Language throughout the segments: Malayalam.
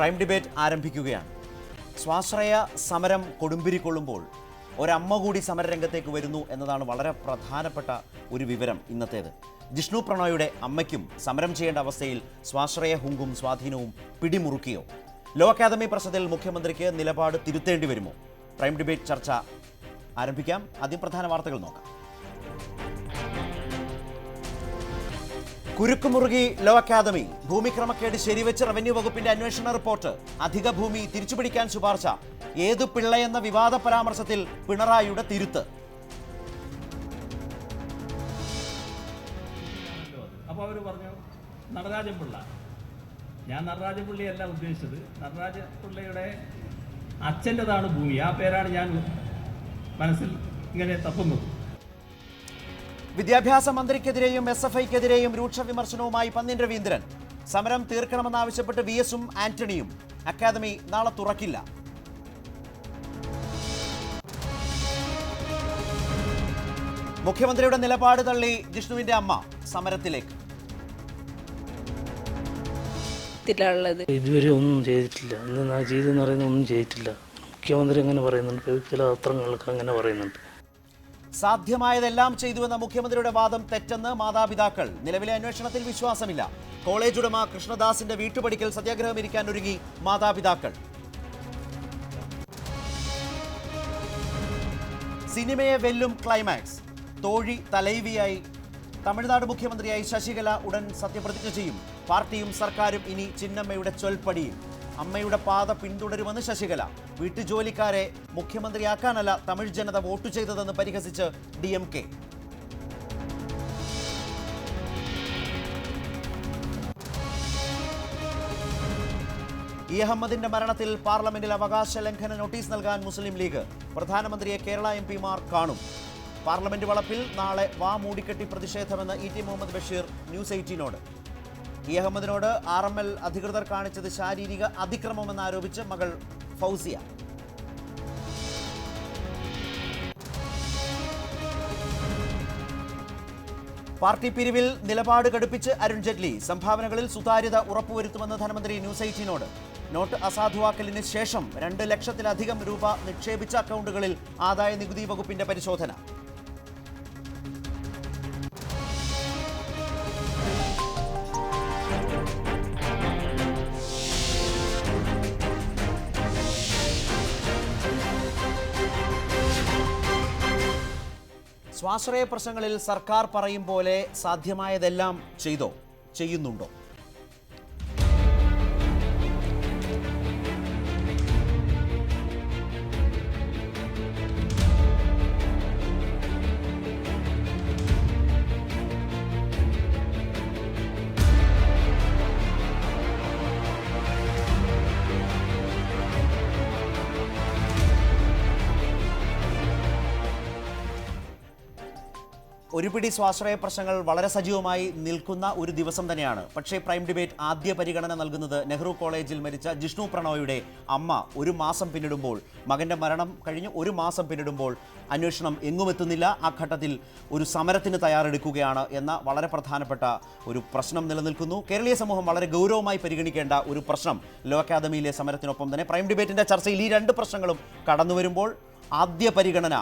പ്രൈം ഡിബേറ്റ് ആരംഭിക്കുകയാണ്. സ്വാശ്രയ സമരം കൊടുമ്പിരിക്കൊള്ളുമ്പോൾ ഒരമ്മ കൂടി സമരരംഗത്തേക്ക് വരുന്നു എന്നതാണ് വളരെ പ്രധാനപ്പെട്ട ഒരു വിവരം ഇന്നത്തേത്. ജിഷ്ണു പ്രണോയുടെ അമ്മയ്ക്കും സമരം ചെയ്യേണ്ട അവസ്ഥയിൽ സ്വാശ്രയ ഹുങ്കും സ്വാധീനവും പിടിമുറുക്കിയോ? ലോ അക്കാദമി പ്രശ്നത്തിൽ മുഖ്യമന്ത്രിക്ക് നിലപാട് തിരുത്തേണ്ടി വരുമോ? പ്രൈം ഡിബേറ്റ് ചർച്ച ആരംഭിക്കാം. ആദ്യം പ്രധാന വാർത്തകൾ നോക്കാം. കുരുക്കുമുറുകി ലോ അക്കാദമി. ഭൂമിക്രമക്കേട് ശരിവെച്ച് റവന്യൂ വകുപ്പിന്റെ അന്വേഷണ റിപ്പോർട്ട്. അധിക ഭൂമി തിരിച്ചുപിടിക്കാൻ ശുപാർശ. ഏതു പിള്ളയെന്ന വിവാദ പരാമർശത്തിൽ പിണറായിയുടെ തിരുത്ത്. അപ്പോൾ അവർ പറഞ്ഞു നടരാജൻ പിള്ള. ഞാൻ നടരാജൻ പിള്ളയല്ല ഉദ്ദേശിച്ചത്, നടരാജൻ പിള്ളയുടെ അച്ഛൻ്റെതാണ് ഭൂമി. ആ പേരാണ് ഞാൻ മനസ്സിൽ ഇങ്ങനെ തപ്പുന്നത്. വിദ്യാഭ്യാസ മന്ത്രിക്കെതിരെയും SFIക്കെതിരെയും രൂക്ഷ വിമർശനവുമായി പന്ന്യൻ രവീന്ദ്രൻ. സമരം തീർക്കണമെന്നാവശ്യപ്പെട്ട് VS-ഉം ആന്റണിയും. അക്കാദമി നാളെ തുറക്കില്ല. മുഖ്യമന്ത്രിയുടെ നിലപാട് തള്ളി ജിഷ്ണുവിന്റെ അമ്മ സമരത്തിലേക്ക്. ഇതുവരെ ഒന്നും ചെയ്തിട്ടില്ല. ഇന്ന് ചെയ്തെന്ന് പറയുന്ന ഒന്നും ചെയ്തിട്ടില്ല. മുഖ്യമന്ത്രി അങ്ങനെ പറയുന്നുണ്ട്, ചില പത്രങ്ങൾക്ക് അങ്ങനെ പറയുന്നുണ്ട്. സാധ്യമായതെല്ലാം ചെയ്തുവെന്ന മുഖ്യമന്ത്രിയുടെ വാദം തെറ്റെന്ന് മാതാപിതാക്കൾ. നിലവിലെ അന്വേഷണത്തിൽ വിശ്വാസമില്ല. കോളേജ് ഉടമ കൃഷ്ണദാസിന്റെ വീട്ടുപടിക്കൽ സത്യാഗ്രഹം ഇരിക്കാൻ ഒരുങ്ങി മാതാപിതാക്കൾ. സിനിമയെ വെല്ലും ക്ലൈമാക്സ്. തോഴി തലൈവിയായി തമിഴ്നാട് മുഖ്യമന്ത്രിയായി ശശികല ഉടൻ സത്യപ്രതിജ്ഞ ചെയ്യും. പാർട്ടിയും സർക്കാരും ഇനി ചിന്നമ്മയുടെ ചൊൽപ്പടിയിൽ. അമ്മയുടെ പാത പിന്തുടരുമെന്ന് ശശികല. വീട്ടുജോലിക്കാരെ മുഖ്യമന്ത്രിയാക്കാനല്ല തമിഴ് ജനത വോട്ട് ചെയ്തതെന്ന് പരിഹസിച്ച് DMK. അഹമ്മദിന്റെ മരണത്തിൽ പാർലമെന്റിൽ അവകാശ ലംഘന നോട്ടീസ് നൽകാൻ മുസ്ലിം ലീഗ്. പ്രധാനമന്ത്രിയെ കേരള MP-മാർ കാണും. പാർലമെന്റ് വളപ്പിൽ നാളെ വാ മൂടിക്കെട്ടി പ്രതിഷേധമെന്ന് ET മുഹമ്മദ് ബഷീർ ന്യൂസ് 18നോട്. അഹമ്മദിനോട് RML അധികൃതർ കാണിച്ചത് ശാരീരിക അതിക്രമമെന്നാരോപിച്ച് മകൾ ഫൗസിയ. പാർട്ടി പിരിവിൽ നിലപാട് ഘടിപ്പിച്ച് അരുൺ ജെയ്റ്റ്ലി. സംഭാവനകളിൽ സുതാര്യത ഉറപ്പുവരുത്തുമെന്ന് ധനമന്ത്രി ന്യൂസ് 18നോട്. നോട്ട് അസാധുവാക്കലിന് ശേഷം 2 ലക്ഷത്തിലധികം രൂപ നിക്ഷേപിച്ച അക്കൗണ്ടുകളിൽ ആദായ നികുതി വകുപ്പിന്റെ പരിശോധന. സ്വാശ്രയ പ്രശ്നങ്ങളിൽ സർക്കാർ പറയും പോലെ സാധ്യമായതെല്ലാം ചെയ്യുന്നുണ്ടോ? ഒരുപിടി സ്വാശ്രയ പ്രശ്നങ്ങൾ വളരെ സജീവമായി നിൽക്കുന്ന ഒരു ദിവസം തന്നെയാണ്. പക്ഷേ പ്രൈം ഡിബേറ്റ് ആദ്യ പരിഗണന നൽകുന്നത് നെഹ്റു കോളേജിൽ മരിച്ച ജിഷ്ണു പ്രണോയുടെ അമ്മ ഒരു മാസം പിന്നിടുമ്പോൾ, മകൻ്റെ മരണം കഴിഞ്ഞ് ഒരു മാസം പിന്നിടുമ്പോൾ അന്വേഷണം എങ്ങുമെത്തുന്നില്ല. ആ ഘട്ടത്തിൽ ഒരു സമരത്തിന് തയ്യാറെടുക്കുകയാണ് എന്ന വളരെ പ്രധാനപ്പെട്ട ഒരു പ്രശ്നം നിലനിൽക്കുന്നു. കേരളീയ സമൂഹം വളരെ ഗൗരവമായി പരിഗണിക്കേണ്ട ഒരു പ്രശ്നം ലോ അക്കാദമിയിലെ സമരത്തിനൊപ്പം തന്നെ പ്രൈം ഡിബേറ്റിൻ്റെ ചർച്ചയിൽ ഈ 2 പ്രശ്നങ്ങളും കടന്നു വരുമ്പോൾ ആദ്യ പരിഗണന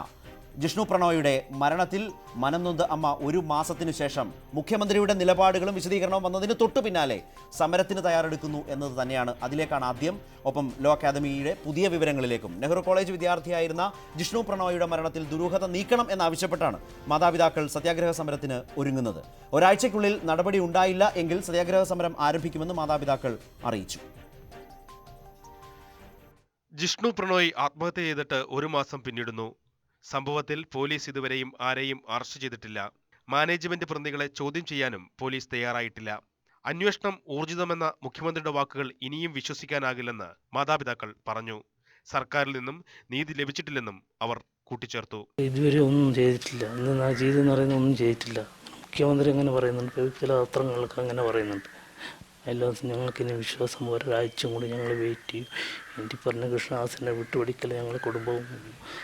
ജിഷ്ണു പ്രണോയുടെ മരണത്തിൽ മനംനൊന്ത് അമ്മ ഒരു മാസത്തിനു ശേഷം മുഖ്യമന്ത്രിയുടെ നിലപാടുകളും വിശദീകരണവും വന്നതിന് തൊട്ടു പിന്നാലെ സമരത്തിന് തയ്യാറെടുക്കുന്നു എന്നത് തന്നെയാണ്. അതിലേക്കാണ് ആദ്യം. ഒപ്പം ലോ അക്കാദമിയുടെ പുതിയ വിവരങ്ങളിലേക്കും. നെഹ്റു കോളേജ് വിദ്യാർത്ഥിയായിരുന്ന ജിഷ്ണു പ്രണോയുടെ മരണത്തിൽ ദുരൂഹത നീക്കണം എന്നാവശ്യപ്പെട്ടാണ് മാതാപിതാക്കൾ സത്യാഗ്രഹ സമരത്തിന് ഒരുങ്ങുന്നത്. ഒരാഴ്ചയ്ക്കുള്ളിൽ നടപടി ഉണ്ടായില്ല എങ്കിൽ സത്യാഗ്രഹ സമരം ആരംഭിക്കുമെന്ന് മാതാപിതാക്കൾ അറിയിച്ചു. ജിഷ്ണു പ്രണോയ് ആത്മഹത്യ ചെയ്തിട്ട് ഒരു മാസം പിന്നിടുന്നു. സംഭവത്തിൽ പോലീസ് ഇതുവരെയും ആരെയും അറസ്റ്റ് ചെയ്തിട്ടില്ല. മാനേജ്മെന്റ് പ്രതികളെ ചോദ്യം ചെയ്യാനും പോലീസ് തയ്യാറായിട്ടില്ല. അന്വേഷണം ഊർജിതമെന്ന മുഖ്യമന്ത്രിയുടെ വാക്കുകൾ ഇനിയും വിശ്വസിക്കാനാകില്ലെന്ന് മാതാപിതാക്കൾ പറഞ്ഞു. സർക്കാരിൽ നിന്നും നീതി ലഭിച്ചിട്ടില്ലെന്നും അവർ കൂട്ടിച്ചേർത്തു. ഇതുവരെ ഒന്നും ചെയ്തിട്ടില്ല. ഇന്ന് ചെയ്തെന്ന് പറയുന്ന ഒന്നും ചെയ്തിട്ടില്ല. മുഖ്യമന്ത്രി അങ്ങനെ പറയുന്നുണ്ട്, ചില പത്രങ്ങൾക്ക് അങ്ങനെ പറയുന്നുണ്ട്. എല്ലാം ഞങ്ങൾക്കിനി വിശ്വാസം ഒരാഴ്ചയും കൂടി ഞങ്ങൾ വെയിറ്റ് ചെയ്യും. എനിക്ക് പറഞ്ഞ കൃഷ്ണദാസിൻ്റെ വിട്ടുപിടിക്കൽ ഞങ്ങൾ കുടുംബവും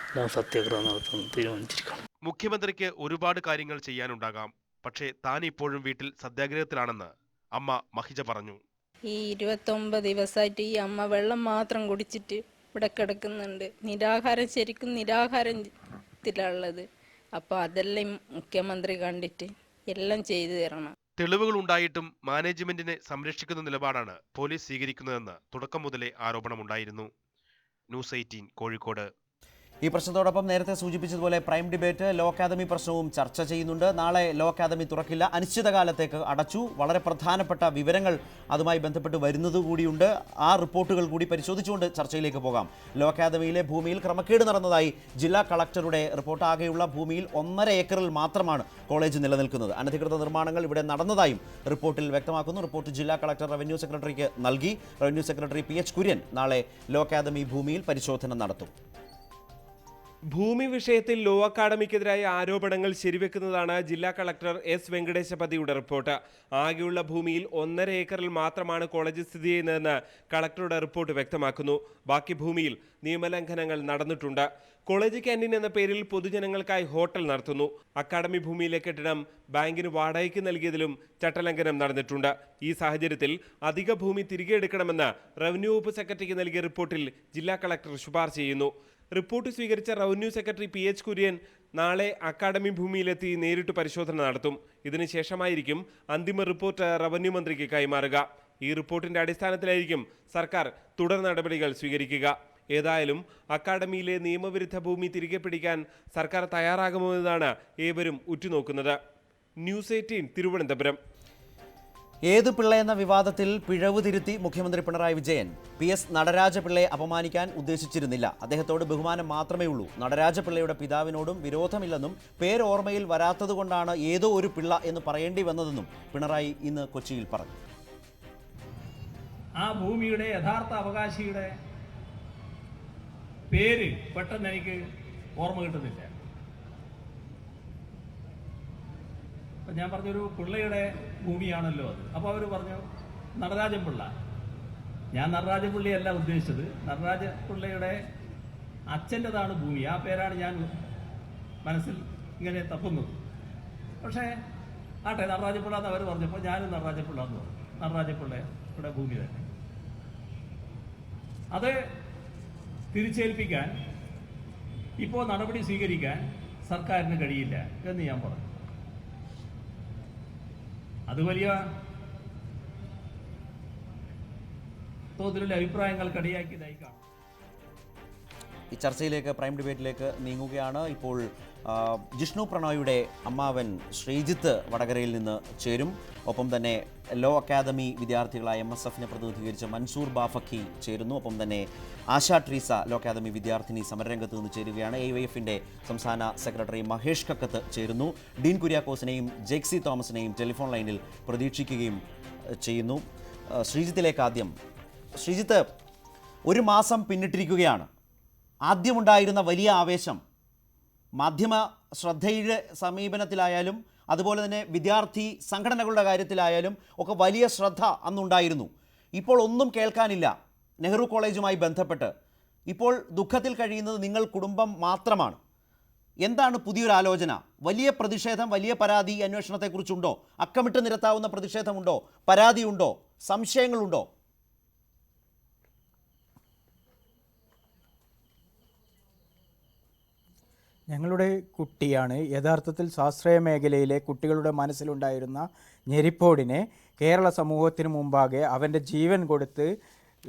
എല്ലാം സത്യാഗ്രഹം നടത്താൻ തീരുമാനിച്ചിരിക്കണം. മുഖ്യമന്ത്രിക്ക് ഒരുപാട് കാര്യങ്ങൾ ചെയ്യാനുണ്ടാകാം. പക്ഷേ താൻ ഇപ്പോഴും വീട്ടിൽ സത്യാഗ്രഹത്തിലാണെന്ന് അമ്മ മഹിജ പറഞ്ഞു. ഈ 29 ദിവസമായിട്ട് ഈ അമ്മ വെള്ളം മാത്രം കുടിച്ചിട്ട് ഇവിടെ കിടക്കുന്നുണ്ട്. ശരിക്കും നിരാഹാരത്തിലുള്ളത്. അപ്പോൾ അതെല്ലാം മുഖ്യമന്ത്രി കണ്ടിട്ട് എല്ലാം ചെയ്തു തരണം. തെളിവുകൾ ഉണ്ടായിട്ടും മാനേജ്മെന്റിനെ സംരക്ഷിക്കുന്ന നിലപാടാണ് പോലീസ് സ്വീകരിക്കുന്നതെന്ന് തുടക്കം മുതലേ ആരോപണമുണ്ടായിരുന്നു. ന്യൂസ് 18 കോഴിക്കോട്. ഈ പ്രശ്നത്തോടൊപ്പം നേരത്തെ സൂചിപ്പിച്ചതുപോലെ പ്രൈം ഡിബേറ്റ് ലോ അക്കാദമി പ്രശ്നവും ചർച്ച ചെയ്യുന്നുണ്ട്. നാളെ ലോ അക്കാദമി തുറക്കില്ല, അനിശ്ചിതകാലത്തേക്ക് അടച്ചു. വളരെ പ്രധാനപ്പെട്ട വിവരങ്ങൾ അതുമായി ബന്ധപ്പെട്ട് വരുന്നതുകൂടിയുണ്ട്. ആ റിപ്പോർട്ടുകൾ കൂടി പരിശോധിച്ചുകൊണ്ട് ചർച്ചയിലേക്ക് പോകാം. ലോ അക്കാദമിയിലെ ഭൂമിയിൽ ക്രമക്കേട് നടന്നതായി ജില്ലാ കളക്ടറുടെ റിപ്പോർട്ട്. ആകെയുള്ള ഭൂമിയിൽ 1.5 ഏക്കറിൽ മാത്രമാണ് കോളേജ് നിലനിൽക്കുന്നത്. അനധികൃത നിർമ്മാണങ്ങൾ ഇവിടെ നടന്നതായും റിപ്പോർട്ടിൽ വ്യക്തമാക്കുന്നു. റിപ്പോർട്ട് ജില്ലാ കളക്ടർ റവന്യൂ സെക്രട്ടറിക്ക് നൽകി. റവന്യൂ സെക്രട്ടറി PH കുര്യൻ നാളെ ലോ അക്കാദമി ഭൂമിയിൽ പരിശോധന നടത്തും. ഭൂമി വിഷയത്തിൽ ലോ അക്കാദമിക്കെതിരായ ആരോപണങ്ങൾ ശരിവെക്കുന്നതാണ് ജില്ലാ കളക്ടർ S. വെങ്കടേശപതിയുടെ റിപ്പോർട്ട്. ആകെയുള്ള ഭൂമിയിൽ 1.5 ഏക്കറിൽ മാത്രമാണ് കോളേജ് സ്ഥിതി ചെയ്യുന്നതെന്ന് കളക്ടറുടെ റിപ്പോർട്ട് വ്യക്തമാക്കുന്നു. ബാക്കി ഭൂമിയിൽ നിയമലംഘനങ്ങൾ നടന്നിട്ടുണ്ട്. കോളേജ് ക്യാൻറ്റീൻ എന്ന പേരിൽ പൊതുജനങ്ങൾക്കായി ഹോട്ടൽ നടത്തുന്നു. അക്കാദമി ഭൂമിയിലെ കെട്ടിടം ബാങ്കിന് വാടകയ്ക്ക് നൽകിയതിലും ചട്ടലംഘനം നടന്നിട്ടുണ്ട്. ഈ സാഹചര്യത്തിൽ അധിക ഭൂമി തിരികെ എടുക്കണമെന്ന് റവന്യൂ വകുപ്പ് സെക്രട്ടറിക്ക് നൽകിയ റിപ്പോർട്ടിൽ ജില്ലാ കളക്ടർ ശുപാർശ ചെയ്യുന്നു. റിപ്പോർട്ട് സ്വീകരിച്ച റവന്യൂ സെക്രട്ടറി PH കുര്യൻ നാളെ അക്കാദമി ഭൂമിയിലെത്തി നേരിട്ട് പരിശോധന നടത്തും. ഇതിനുശേഷമായിരിക്കും അന്തിമ റിപ്പോർട്ട് റവന്യൂ മന്ത്രിക്ക് കൈമാറുക. ഈ റിപ്പോർട്ടിന്റെ അടിസ്ഥാനത്തിലായിരിക്കും സർക്കാർ തുടർ നടപടികൾ സ്വീകരിക്കുക. ഏതായാലും അക്കാദമിയിലെ നിയമവിരുദ്ധ ഭൂമി തിരികെ പിടിക്കാൻ സർക്കാർ തയ്യാറാകുമോ എന്നതാണ് ഏവരും ഉറ്റുനോക്കുന്നത്. ന്യൂസ് 18 തിരുവനന്തപുരം. ഏത് പിള്ള എന്ന വിവാദത്തിൽ പിഴവ് തിരുത്തി മുഖ്യമന്ത്രി പിണറായി വിജയൻ. PS നടരാജപിള്ളയെ അപമാനിക്കാൻ ഉദ്ദേശിച്ചിരുന്നില്ല, അദ്ദേഹത്തോട് ബഹുമാനം മാത്രമേ ഉള്ളൂ. നടരാജപിള്ളയുടെ പിതാവിനോടും വിരോധമില്ലെന്നും പേരോർമ്മയിൽ വരാത്തതുകൊണ്ടാണ് ഏതോ ഒരു പിള്ള എന്ന് പറയേണ്ടി വന്നതെന്നും പിണറായി ഇന്ന് കൊച്ചിയിൽ പറഞ്ഞു. ആ ഭൂമിയുടെ യഥാർത്ഥ അവകാശിയുടെ പേര് പെട്ടെന്ന് എനിക്ക് ഓർമ്മ കിട്ടുന്നില്ല. അപ്പം ഞാൻ പറഞ്ഞൊരു പിള്ളയുടെ ഭൂമിയാണല്ലോ അത്. അപ്പോൾ അവർ പറഞ്ഞു നടരാജൻ പിള്ള. ഞാൻ നടരാജൻ പിള്ളയല്ല ഉദ്ദേശിച്ചത്, നടരാജ പിള്ളയുടെ അച്ഛൻ്റെതാണ് ഭൂമി. ആ പേരാണ് ഞാൻ മനസ്സിൽ ഇങ്ങനെ തപ്പുന്നത്. പക്ഷേ ആട്ടെ, നടരാജ പിള്ള എന്ന് അവർ പറഞ്ഞപ്പോൾ ഞാനും നടരാജ പിള്ള എന്ന് പറഞ്ഞു. നടരാജ പിള്ളയുടെ ഭൂമി തന്നെ. അത് തിരിച്ചേൽപ്പിക്കാൻ ഇപ്പോൾ നടപടി സ്വീകരിക്കാൻ സർക്കാരിന് കഴിയില്ല എന്ന് ഞാൻ പറഞ്ഞു. അത് വലിയ തോതിലുള്ള അഭിപ്രായങ്ങൾക്കിടയാക്കിയതായി കാണും. ഈ ചർച്ചയിലേക്ക്, പ്രൈം ഡിബേറ്റിലേക്ക് നീങ്ങുകയാണ്. ഇപ്പോൾ ജിഷ്ണു പ്രണോയുടെ അമ്മാവൻ ശ്രീജിത്ത് വടകരയിൽ നിന്ന് ചേരും. ഒപ്പം തന്നെ ലോ അക്കാദമി വിദ്യാർത്ഥികളായ MSFനെ പ്രതിനിധീകരിച്ച് മൻസൂർ ബാഫക്കി ചേരുന്നു. ഒപ്പം തന്നെ ആശാ ട്രീസ ലോ അക്കാദമി വിദ്യാർത്ഥിനി സമരരംഗത്ത് നിന്ന് ചേരുകയാണ്. AYFന്റെ സംസ്ഥാന സെക്രട്ടറി മഹേഷ് കക്കത്ത് ചേരുന്നു. ഡീൻ കുര്യാക്കോസിനെയും ജെക്സി തോമസിനെയും ടെലിഫോൺ ലൈനിൽ പ്രതീക്ഷിക്കുകയും ചെയ്യുന്നു. ശ്രീജിത്തിലേക്ക് ആദ്യം. ശ്രീജിത്ത്, 1 മാസം പിന്നിട്ടിരിക്കുകയാണ്. ആദ്യമുണ്ടായിരുന്ന വലിയ ആവേശം മാധ്യമ ശ്രദ്ധയുടെ സമീപനത്തിലായാലും അതുപോലെ തന്നെ വിദ്യാർത്ഥി സംഘടനകളുടെ കാര്യത്തിലായാലും ഒക്കെ വലിയ ശ്രദ്ധ അന്നുണ്ടായിരുന്നു. ഇപ്പോൾ ഒന്നും കേൾക്കാനില്ല നെഹ്റു കോളേജുമായി ബന്ധപ്പെട്ട്. ഇപ്പോൾ ദുഃഖത്തിൽ കഴിയുന്നത് നിങ്ങൾ കുടുംബം മാത്രമാണ്. എന്താണ് പുതിയൊരു ആലോചന? വലിയ പ്രതിഷേധം, വലിയ പരാതി അന്വേഷണത്തെക്കുറിച്ചുണ്ടോ? അക്കമിട്ട് നിരത്താവുന്ന പ്രതിഷേധമുണ്ടോ? പരാതിയുണ്ടോ? സംശയങ്ങളുണ്ടോ? ഞങ്ങളുടെ കുട്ടിയാണ് യഥാർത്ഥത്തിൽ സ്വാശ്രയ മേഖലയിലെ കുട്ടികളുടെ മനസ്സിലുണ്ടായിരുന്ന ഞെരിപ്പോടിനെ കേരള സമൂഹത്തിന് മുമ്പാകെ അവൻ്റെ ജീവൻ കൊടുത്ത്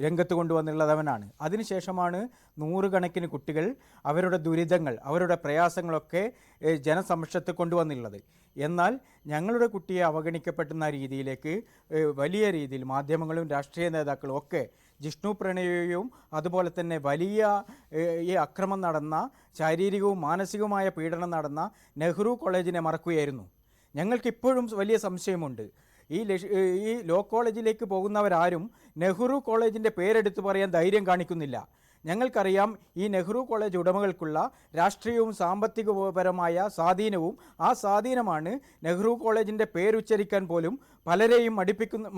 രംഗത്ത് കൊണ്ടുവന്നുള്ളതവനാണ്. അതിനുശേഷമാണ് നൂറുകണക്കിന് കുട്ടികൾ അവരുടെ ദുരിതങ്ങൾ, അവരുടെ പ്രയാസങ്ങളൊക്കെ ജനസമക്ഷത്ത് കൊണ്ടുവന്നുള്ളത്. എന്നാൽ ഞങ്ങളുടെ കുട്ടിയെ അവഗണിക്കപ്പെടുന്ന രീതിയിലേക്ക് വലിയ രീതിയിൽ മാധ്യമങ്ങളും രാഷ്ട്രീയ നേതാക്കളും ഒക്കെ ജിഷ്ണു പ്രണോയിയും അതുപോലെ തന്നെ വലിയ ഈ അക്രമം നടന്ന, ശാരീരികവും മാനസികവുമായ പീഡനം നടന്ന നെഹ്റു കോളേജിനെ മറക്കുകയായിരുന്നു. ഞങ്ങൾക്കിപ്പോഴും വലിയ സംശയമുണ്ട്. ഈ ലോ കോളേജിലേക്ക് പോകുന്നവരാരും നെഹ്റു കോളേജിൻ്റെ പേരെടുത്ത് പറയാൻ ധൈര്യം കാണിക്കുന്നില്ല. ഞങ്ങൾക്കറിയാം ഈ നെഹ്റു കോളേജ് ഉടമകൾക്കുള്ള രാഷ്ട്രീയവും സാമ്പത്തികപരമായ സ്വാധീനവും ആ സ്വാധീനമാണ് നെഹ്റു കോളേജിൻ്റെ പേരുച്ചരിക്കാൻ പോലും പലരെയും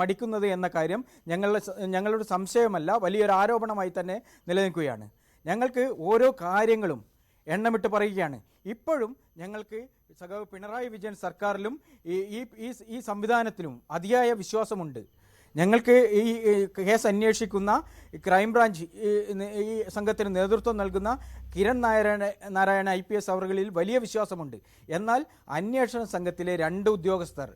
മടിക്കുന്നത് എന്ന കാര്യം ഞങ്ങളുടെ സംശയമല്ല, വലിയൊരു ആരോപണമായി തന്നെ നിലനിൽക്കുകയാണ്. ഞങ്ങൾക്ക് ഓരോ കാര്യങ്ങളും എണ്ണമിട്ട് പറയുകയാണ്. ഇപ്പോഴും ഞങ്ങൾക്ക് സഖാവ് പിണറായി വിജയൻ സർക്കാരിലും ഈ സംവിധാനത്തിലും അതിയായ വിശ്വാസമുണ്ട്. ഞങ്ങൾക്ക് ഈ കേസ് അന്വേഷിക്കുന്ന ക്രൈംബ്രാഞ്ച് ഈ സംഘത്തിന് നേതൃത്വം നൽകുന്ന കിരൺ നാരായണ IPS അവറുകളിൽ വലിയ വിശ്വാസമുണ്ട്. എന്നാൽ അന്വേഷണ സംഘത്തിലെ 2 ഉദ്യോഗസ്ഥർ,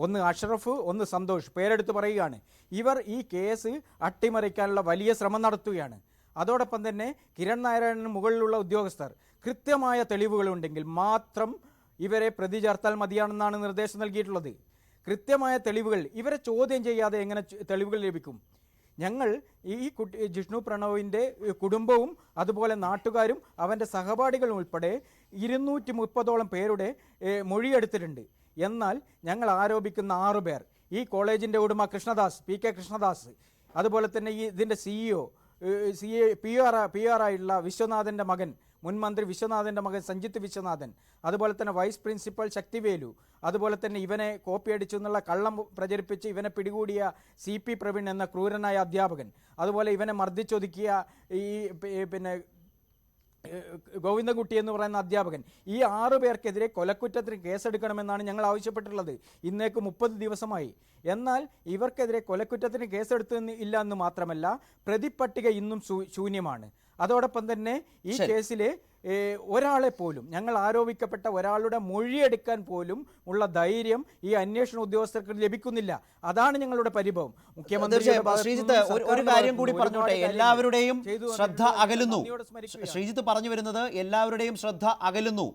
ഒന്ന് അഷ്റഫ്, ഒന്ന് സന്തോഷ്, പേരെടുത്ത് പറയുകയാണ്, ഇവർ ഈ കേസ് അട്ടിമറിക്കാനുള്ള വലിയ ശ്രമം നടത്തുകയാണ്. അതോടൊപ്പം തന്നെ കിരൺ നാരായണന് മുകളിലുള്ള ഉദ്യോഗസ്ഥർ കൃത്യമായ തെളിവുകളുണ്ടെങ്കിൽ മാത്രം ഇവരെ പ്രതി ചേർത്താൽ മതിയാണെന്നാണ് നിർദ്ദേശം നൽകിയിട്ടുള്ളത്. കൃത്യമായ തെളിവുകൾ, ഇവരെ ചോദ്യം ചെയ്യാതെ എങ്ങനെ തെളിവുകൾ ലഭിക്കും? ഞങ്ങൾ ഈ ജിഷ്ണു പ്രണവിൻ്റെ കുടുംബവും അതുപോലെ നാട്ടുകാരും അവൻ്റെ സഹപാഠികളും ഉൾപ്പെടെ 230ഓളം പേരുടെ മൊഴിയെടുത്തിട്ടുണ്ട്. എന്നാൽ ഞങ്ങൾ ആരോപിക്കുന്ന 6 പേർ, ഈ കോളേജിൻ്റെ ഉടമ കൃഷ്ണദാസ്, PK കൃഷ്ണദാസ്, അതുപോലെ തന്നെ ഇതിൻ്റെ CEO PR ആയിട്ടുള്ള വിശ്വനാഥൻ്റെ മകൻ, മുൻ മന്ത്രി വിശ്വനാഥൻ്റെ മകൻ സഞ്ജിത്ത് വിശ്വനാഥൻ, അതുപോലെ തന്നെ വൈസ് പ്രിൻസിപ്പൽ ശക്തിവേലു, അതുപോലെ തന്നെ ഇവനെ കോപ്പി അടിച്ചു എന്നുള്ള കള്ളം പ്രചരിപ്പിച്ച് ഇവനെ പിടികൂടിയ CP പ്രവീൺ എന്ന ക്രൂരനായ അധ്യാപകൻ, അതുപോലെ ഇവനെ മർദ്ദിച്ചൊതുക്കിയ ഈ ഗോവിന്ദൻകുട്ടി എന്ന് പറയുന്ന അധ്യാപകൻ, ഈ 6 പേർക്കെതിരെ കൊലക്കുറ്റത്തിന് കേസെടുക്കണമെന്നാണ് ഞങ്ങൾ ആവശ്യപ്പെട്ടിട്ടുള്ളത്. ഇന്നേക്ക് 30 ദിവസമായി. എന്നാൽ ഇവർക്കെതിരെ കൊലക്കുറ്റത്തിന് കേസെടുത്തില്ല എന്ന് മാത്രമല്ല, പ്രതിപ്പട്ടിക ഇന്നും ശൂന്യമാണ്. അതോടൊപ്പം തന്നെ ഈ കേസിലെ ഒരാളെ പോലും, ഞങ്ങൾ ആരോപിക്കപ്പെട്ട ഒരാളുടെ മൊഴിയെടുക്കാൻ പോലും ഉള്ള ധൈര്യം ഈ അന്വേഷണ ഉദ്യോഗസ്ഥർക്ക് ലഭിക്കുന്നില്ല. അതാണ് ഞങ്ങളുടെ പരിഭവം. ശ്രീജിത്ത്, ഒരു കാര്യം കൂടി പറഞ്ഞോട്ടെ, എല്ലാവരുടെയും ശ്രദ്ധ അകലുന്നു. ശ്രീജിത്ത് പറഞ്ഞു വരുന്നത് എല്ലാവരുടെയും ശ്രദ്ധ അകലുന്നു.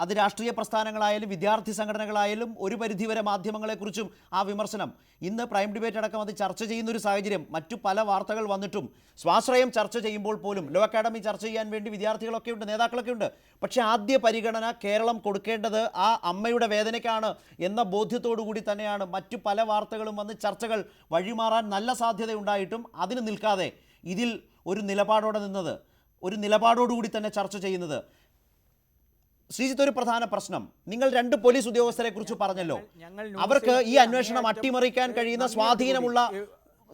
അത് രാഷ്ട്രീയ പ്രസ്ഥാനങ്ങളായാലും വിദ്യാർത്ഥി സംഘടനകളായാലും ഒരു പരിധിവരെ മാധ്യമങ്ങളെക്കുറിച്ചും ആ വിമർശനം. ഇന്ന് പ്രൈം ഡിബേറ്റ് അടക്കം അത് ചർച്ച ചെയ്യുന്നൊരു സാഹചര്യം. മറ്റു പല വാർത്തകൾ വന്നിട്ടും സ്വാശ്രയം ചർച്ച ചെയ്യുമ്പോൾ പോലും ലോ അക്കാഡമി ചർച്ച ചെയ്യാൻ വേണ്ടി വിദ്യാർത്ഥികളൊക്കെ ഉണ്ട്, നേതാക്കളൊക്കെ ഉണ്ട്. പക്ഷേ ആദ്യ പരിഗണന കേരളം കൊടുക്കേണ്ടത് ആ അമ്മയുടെ വേദനയ്ക്കാണ് എന്ന ബോധ്യത്തോടു കൂടി തന്നെയാണ് മറ്റു പല വാർത്തകളും വന്ന് ചർച്ചകൾ വഴിമാറാൻ നല്ല സാധ്യതയുണ്ടായിട്ടും അതിന് നിൽക്കാതെ ഇതിൽ ഒരു നിലപാടോടെ നിന്നത്, ഒരു നിലപാടോടുകൂടി തന്നെ ചർച്ച ചെയ്യുന്നത്. ശ്രീജിത്ത്, ഒരു പ്രധാന പ്രശ്നം, നിങ്ങൾ 2 പോലീസ് ഉദ്യോഗസ്ഥരെ കുറിച്ച് പറഞ്ഞല്ലോ. അവർക്ക് ഈ അന്വേഷണം അട്ടിമറിക്കാൻ കഴിയുന്ന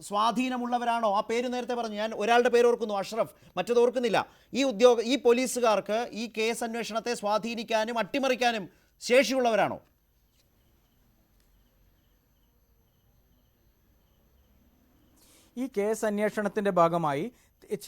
സ്വാധീനമുള്ളവരാണോ? ആ പേര് നേരത്തെ പറഞ്ഞു, ഞാൻ ഒരാളുടെ പേര് ഓർക്കുന്നു, അഷ്റഫ്, മറ്റത് ഓർക്കുന്നില്ല. ഈ പോലീസുകാർക്ക് ഈ കേസ് അന്വേഷണത്തെ സ്വാധീനിക്കാനും അട്ടിമറിക്കാനും ശേഷിയുള്ളവരാണോ? ഈ കേസ് അന്വേഷണത്തിൻ്റെ ഭാഗമായി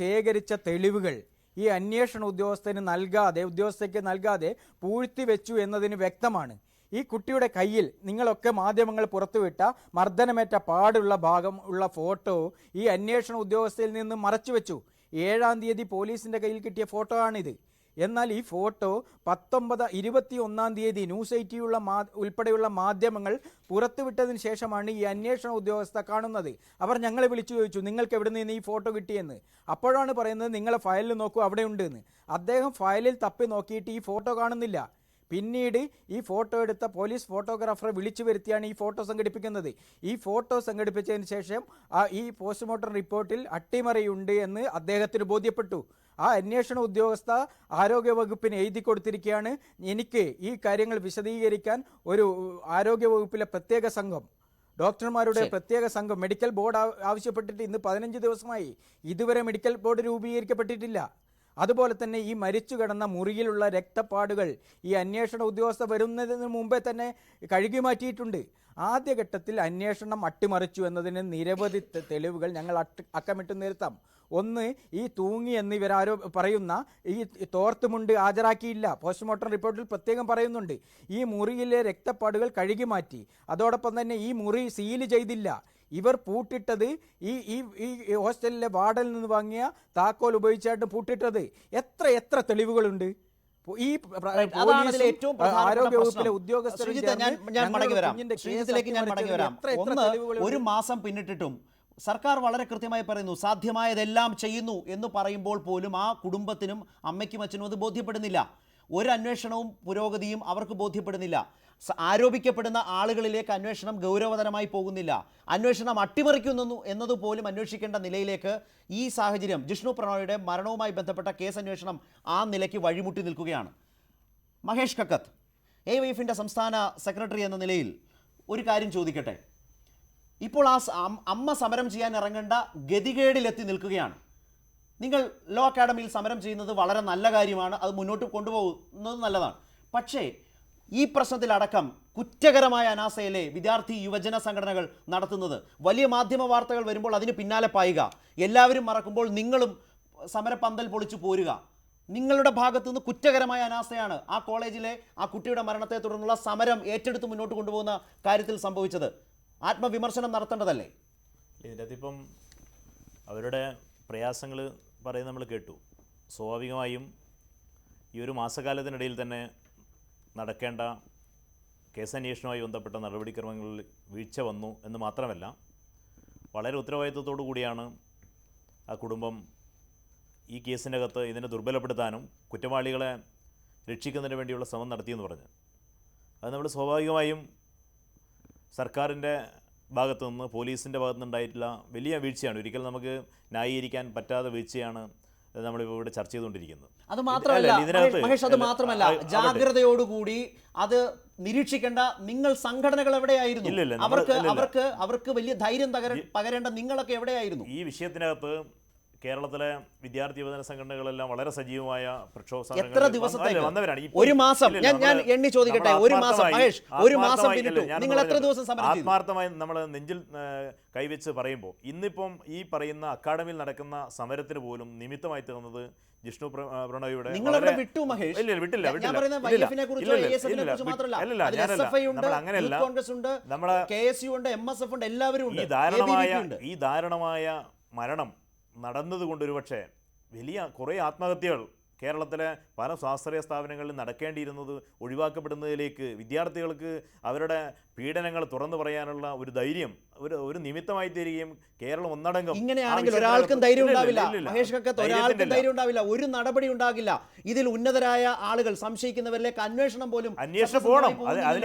ശേഖരിച്ച തെളിവുകൾ ഈ അന്വേഷണ ഉദ്യോഗസ്ഥയ്ക്ക് നൽകാതെ പൂഴ്ത്തിവെച്ചു എന്നതിന് വ്യക്തമാണ്. ഈ കുട്ടിയുടെ കയ്യിൽ നിങ്ങളൊക്കെ മാധ്യമങ്ങൾ പുറത്തുവിട്ട മർദ്ദനമേറ്റ പാടുള്ള ഭാഗം ഉള്ള ഫോട്ടോ ഈ അന്വേഷണ ഉദ്യോഗസ്ഥയിൽ നിന്ന് മറച്ചുവെച്ചു. 7-ാം തീയതി പോലീസിൻ്റെ കയ്യിൽ കിട്ടിയ ഫോട്ടോ ആണിത്. എന്നാൽ ഈ ഫോട്ടോ 21-ാം തീയതി ന്യൂസ് 80 ഉൾപ്പെടെയുള്ള മാധ്യമങ്ങൾ പുറത്തുവിട്ടതിന് ശേഷമാണ് ഈ അന്വേഷണ ഉദ്യോഗസ്ഥ കാണുന്നത്. അവർ ഞങ്ങളെ വിളിച്ചു ചോദിച്ചു, നിങ്ങൾക്ക് എവിടെ നിന്ന് ഈ ഫോട്ടോ കിട്ടിയെന്ന്. അപ്പോഴാണ് പറയുന്നത്, നിങ്ങളെ ഫയലിൽ നോക്കൂ, അവിടെ ഉണ്ട് എന്ന്. അദ്ദേഹം ഫയലിൽ തപ്പി നോക്കിയിട്ട് ഈ ഫോട്ടോ കാണുന്നില്ല. പിന്നീട് ഈ ഫോട്ടോ എടുത്ത പോലീസ് ഫോട്ടോഗ്രാഫറെ വിളിച്ചു വരുത്തിയാണ് ഈ ഫോട്ടോ സംഘടിപ്പിക്കുന്നത്. ഈ ഫോട്ടോ സംഘടിപ്പിച്ചതിന് ശേഷം ഈ പോസ്റ്റ്മോർട്ടം റിപ്പോർട്ടിൽ അട്ടിമറിയുണ്ട് എന്ന് അദ്ദേഹത്തിന് ബോധ്യപ്പെട്ടു. ആ അന്വേഷണ ഉദ്യോഗസ്ഥ ആരോഗ്യവകുപ്പിന് എഴുതി കൊടുത്തിരിക്കുകയാണ്, എനിക്ക് ഈ കാര്യങ്ങൾ വിശദീകരിക്കാൻ ഒരു ആരോഗ്യവകുപ്പിലെ പ്രത്യേക സംഘം, ഡോക്ടർമാരുടെ പ്രത്യേക സംഘം, മെഡിക്കൽ ബോർഡ് ആവശ്യപ്പെട്ടിട്ട് ഇന്ന് 15 ദിവസമായി. ഇതുവരെ മെഡിക്കൽ ബോർഡ് രൂപീകരിക്കപ്പെട്ടിട്ടില്ല. അതുപോലെ തന്നെ ഈ മരിച്ചു കിടന്ന മുറിയിലുള്ള രക്തപ്പാടുകൾ ഈ അന്വേഷണ ഉദ്യോഗസ്ഥ വരുന്നതിന് മുമ്പേ തന്നെ കഴുകി മാറ്റിയിട്ടുണ്ട്. ആദ്യഘട്ടത്തിൽ അന്വേഷണം അട്ടിമറിച്ചു എന്നതിന് നിരവധി തെളിവുകൾ ഞങ്ങൾ അക്കമിട്ട് നിരത്താം. ഒന്ന്, ഈ തൂങ്ങി എന്നിവരാരോ പറയുന്ന ഈ തോർത്തുമുണ്ട് ഹാജരാക്കിയില്ല. പോസ്റ്റ്മോർട്ടം റിപ്പോർട്ടിൽ പ്രത്യേകം പറയുന്നുണ്ട്. ഈ മുറിയിലെ രക്തപ്പാടുകൾ കഴുകി മാറ്റി. അതോടൊപ്പം തന്നെ ഈ മുറി സീല് ചെയ്തില്ല. ഇവർ പൂട്ടിട്ടത് ഈ ഹോസ്റ്റലിലെ വാർഡിൽ നിന്ന് വാങ്ങിയ താക്കോൽ ഉപയോഗിച്ചായിട്ട് പൂട്ടിട്ടത്. എത്ര തെളിവുകളുണ്ട്? ഈ ആരോഗ്യവകുപ്പിലെ ഉദ്യോഗസ്ഥരിലേക്ക് ഞാൻ മടങ്ങി വരാം. ഒന്ന്, 1 മാസം പിന്നിട്ടിട്ടും സർക്കാർ വളരെ കൃത്യമായി പറയുന്നു, സാധ്യമായതെല്ലാം ചെയ്യുന്നു എന്ന് പറയുമ്പോൾ പോലും ആ കുടുംബത്തിനും അമ്മയ്ക്കും അച്ഛനും അത് ബോധ്യപ്പെടുന്നില്ല. ഒരു അന്വേഷണവും പുരോഗതിയും അവർക്ക് ബോധ്യപ്പെടുന്നില്ല. ആരോപിക്കപ്പെടുന്ന ആളുകളിലേക്ക് അന്വേഷണം ഗൗരവതരമായി പോകുന്നില്ല. അന്വേഷണം അട്ടിമറിക്കുന്നു എന്നതുപോലും അന്വേഷിക്കേണ്ട നിലയിലേക്ക് ഈ സാഹചര്യം, ജിഷ്ണു പ്രണോയിയുടെ മരണവുമായി ബന്ധപ്പെട്ട കേസ് അന്വേഷണം ആ നിലയ്ക്ക് വഴിമുട്ടി നിൽക്കുകയാണ്. മഹേഷ് കക്കത്ത്, AYFന്റെ സംസ്ഥാന സെക്രട്ടറി എന്ന നിലയിൽ ഒരു കാര്യം ചോദിക്കട്ടെ. ഇപ്പോൾ ആ അമ്മ സമരം ചെയ്യാൻ ഇറങ്ങേണ്ട ഗതികേടിലെത്തി നിൽക്കുകയാണ്. നിങ്ങൾ ലോ അക്കാഡമിയിൽ സമരം ചെയ്യുന്നത് വളരെ നല്ല കാര്യമാണ്, അത് മുന്നോട്ട് കൊണ്ടുപോകുന്നത് നല്ലതാണ്. പക്ഷേ ഈ പ്രശ്നത്തിലടക്കം കുറ്റകരമായ അനാസയല്ലേ വിദ്യാർത്ഥി യുവജന സംഘടനകൾ നടത്തുന്നത്? വലിയ മാധ്യമ വാർത്തകൾ വരുമ്പോൾ അതിന് പിന്നാലെ പായുക, എല്ലാവരും മറക്കുമ്പോൾ നിങ്ങളും സമരപന്തൽ പൊളിച്ചു പോരുക. നിങ്ങളുടെ ഭാഗത്തു നിന്ന് കുറ്റകരമായ അനാസയാണ് ആ കോളേജിലെ ആ കുട്ടിയുടെ മരണത്തെ തുടർന്നുള്ള സമരം ഏറ്റെടുത്ത് മുന്നോട്ട് കൊണ്ടുപോകുന്ന കാര്യത്തിൽ സംഭവിച്ചത്. ആത്മവിമർശനം നടത്തേണ്ടതല്ലേ? ഇതിനകത്തിപ്പം അവരുടെ പ്രയാസങ്ങൾ പറയുന്നത് നമ്മൾ കേട്ടു. സ്വാഭാവികമായും ഈ ഒരു മാസക്കാലത്തിനിടയിൽ തന്നെ നടക്കേണ്ട കേസന്വേഷണവുമായി ബന്ധപ്പെട്ട നടപടിക്രമങ്ങളിൽ വീഴ്ച വന്നു എന്ന് മാത്രമല്ല, വളരെ ഉത്തരവാദിത്വത്തോടു കൂടിയാണ് ആ കുടുംബം ഈ കേസിൻ്റെ അകത്ത് ഇതിനെ ദുർബലപ്പെടുത്താനും കുറ്റവാളികളെ രക്ഷിക്കുന്നതിന് വേണ്ടിയുള്ള ശ്രമം നടത്തിയെന്ന് പറഞ്ഞ് അത് നമ്മൾ സ്വാഭാവികമായും സർക്കാരിൻ്റെ ഭാഗത്തു നിന്ന്, പോലീസിൻ്റെ ഭാഗത്തു നിന്നുണ്ടായിട്ടുള്ള വലിയ വീഴ്ചയാണ്. ഒരിക്കലും നമുക്ക് ന്യായീകരിക്കാൻ പറ്റാത്ത വീഴ്ചയാണ് നമ്മളിപ്പോൾ ഇവിടെ ചർച്ച ചെയ്തുകൊണ്ടിരിക്കുന്നത്. അത് മാത്രമല്ല മഹേഷ്, അത് മാത്രമല്ല, ജാഗ്രതയോടുകൂടി അത് നിരീക്ഷിക്കേണ്ട നിങ്ങൾ സംഘടനകൾ എവിടെയായിരുന്നു? അവർക്ക് വലിയ ധൈര്യം പകരേണ്ട നിങ്ങളൊക്കെ എവിടെയായിരുന്നു? ഈ വിഷയത്തിനകത്ത് കേരളത്തിലെ വിദ്യാർത്ഥി യുവജന സംഘടനകളെല്ലാം വളരെ സജീവമായ പ്രക്ഷോഭ എത്ര ദിവസത്തേക്ക്? ഒരു മാസം. ഞാൻ എണ്ണി ചോദിക്കട്ടെ, ഒരു മാസം മഹേഷ്, ഒരു മാസം പിന്നിട്ടു. നിങ്ങൾ എത്ര ദിവസം സമരം ചെയ്തു? ആത്മാർത്ഥമായി നമ്മൾ നെഞ്ചിൽ കൈവച്ച് പറയുമ്പോൾ ഇന്നിപ്പം ഈ പറയുന്ന അക്കാഡമിയിൽ നടക്കുന്ന സമരത്തിന് പോലും നിമിത്തമായി തീർന്നത് ജിഷ്ണു പ്രണോയിയുടെ ഈ ദാരുണമായ മരണം നടന്നതുകൊണ്ട് ഒരുപക്ഷെ വലിയ കുറേ ആത്മഹത്യകൾ കേരളത്തിലെ പല സ്വാശ്രയ സ്ഥാപനങ്ങളിൽ നടക്കേണ്ടിയിരുന്നത് ഒഴിവാക്കപ്പെടുന്നതിലേക്ക് വിദ്യാർത്ഥികൾക്ക് അവരുടെ പീഡനങ്ങൾ തുറന്നു പറയാനുള്ള ഒരു ധൈര്യം ഒരു നിമിത്തമായി തീരുകയും കേരളം ഒന്നടങ്കം ഇങ്ങനെയാണെങ്കിൽ ഒരാൾക്കും ധൈര്യം ഉണ്ടാവില്ല. മഹേഷ് കക്കത്ത്, ഒരാൾക്കും ധൈര്യം ഉണ്ടാവില്ല, ഒരു നടപടി ഉണ്ടാകില്ല. ഇതിൽ ഉന്നതരായ ആളുകൾ സംശയിക്കുന്നവരിലേക്ക് അന്വേഷണം പോലും പോകണം.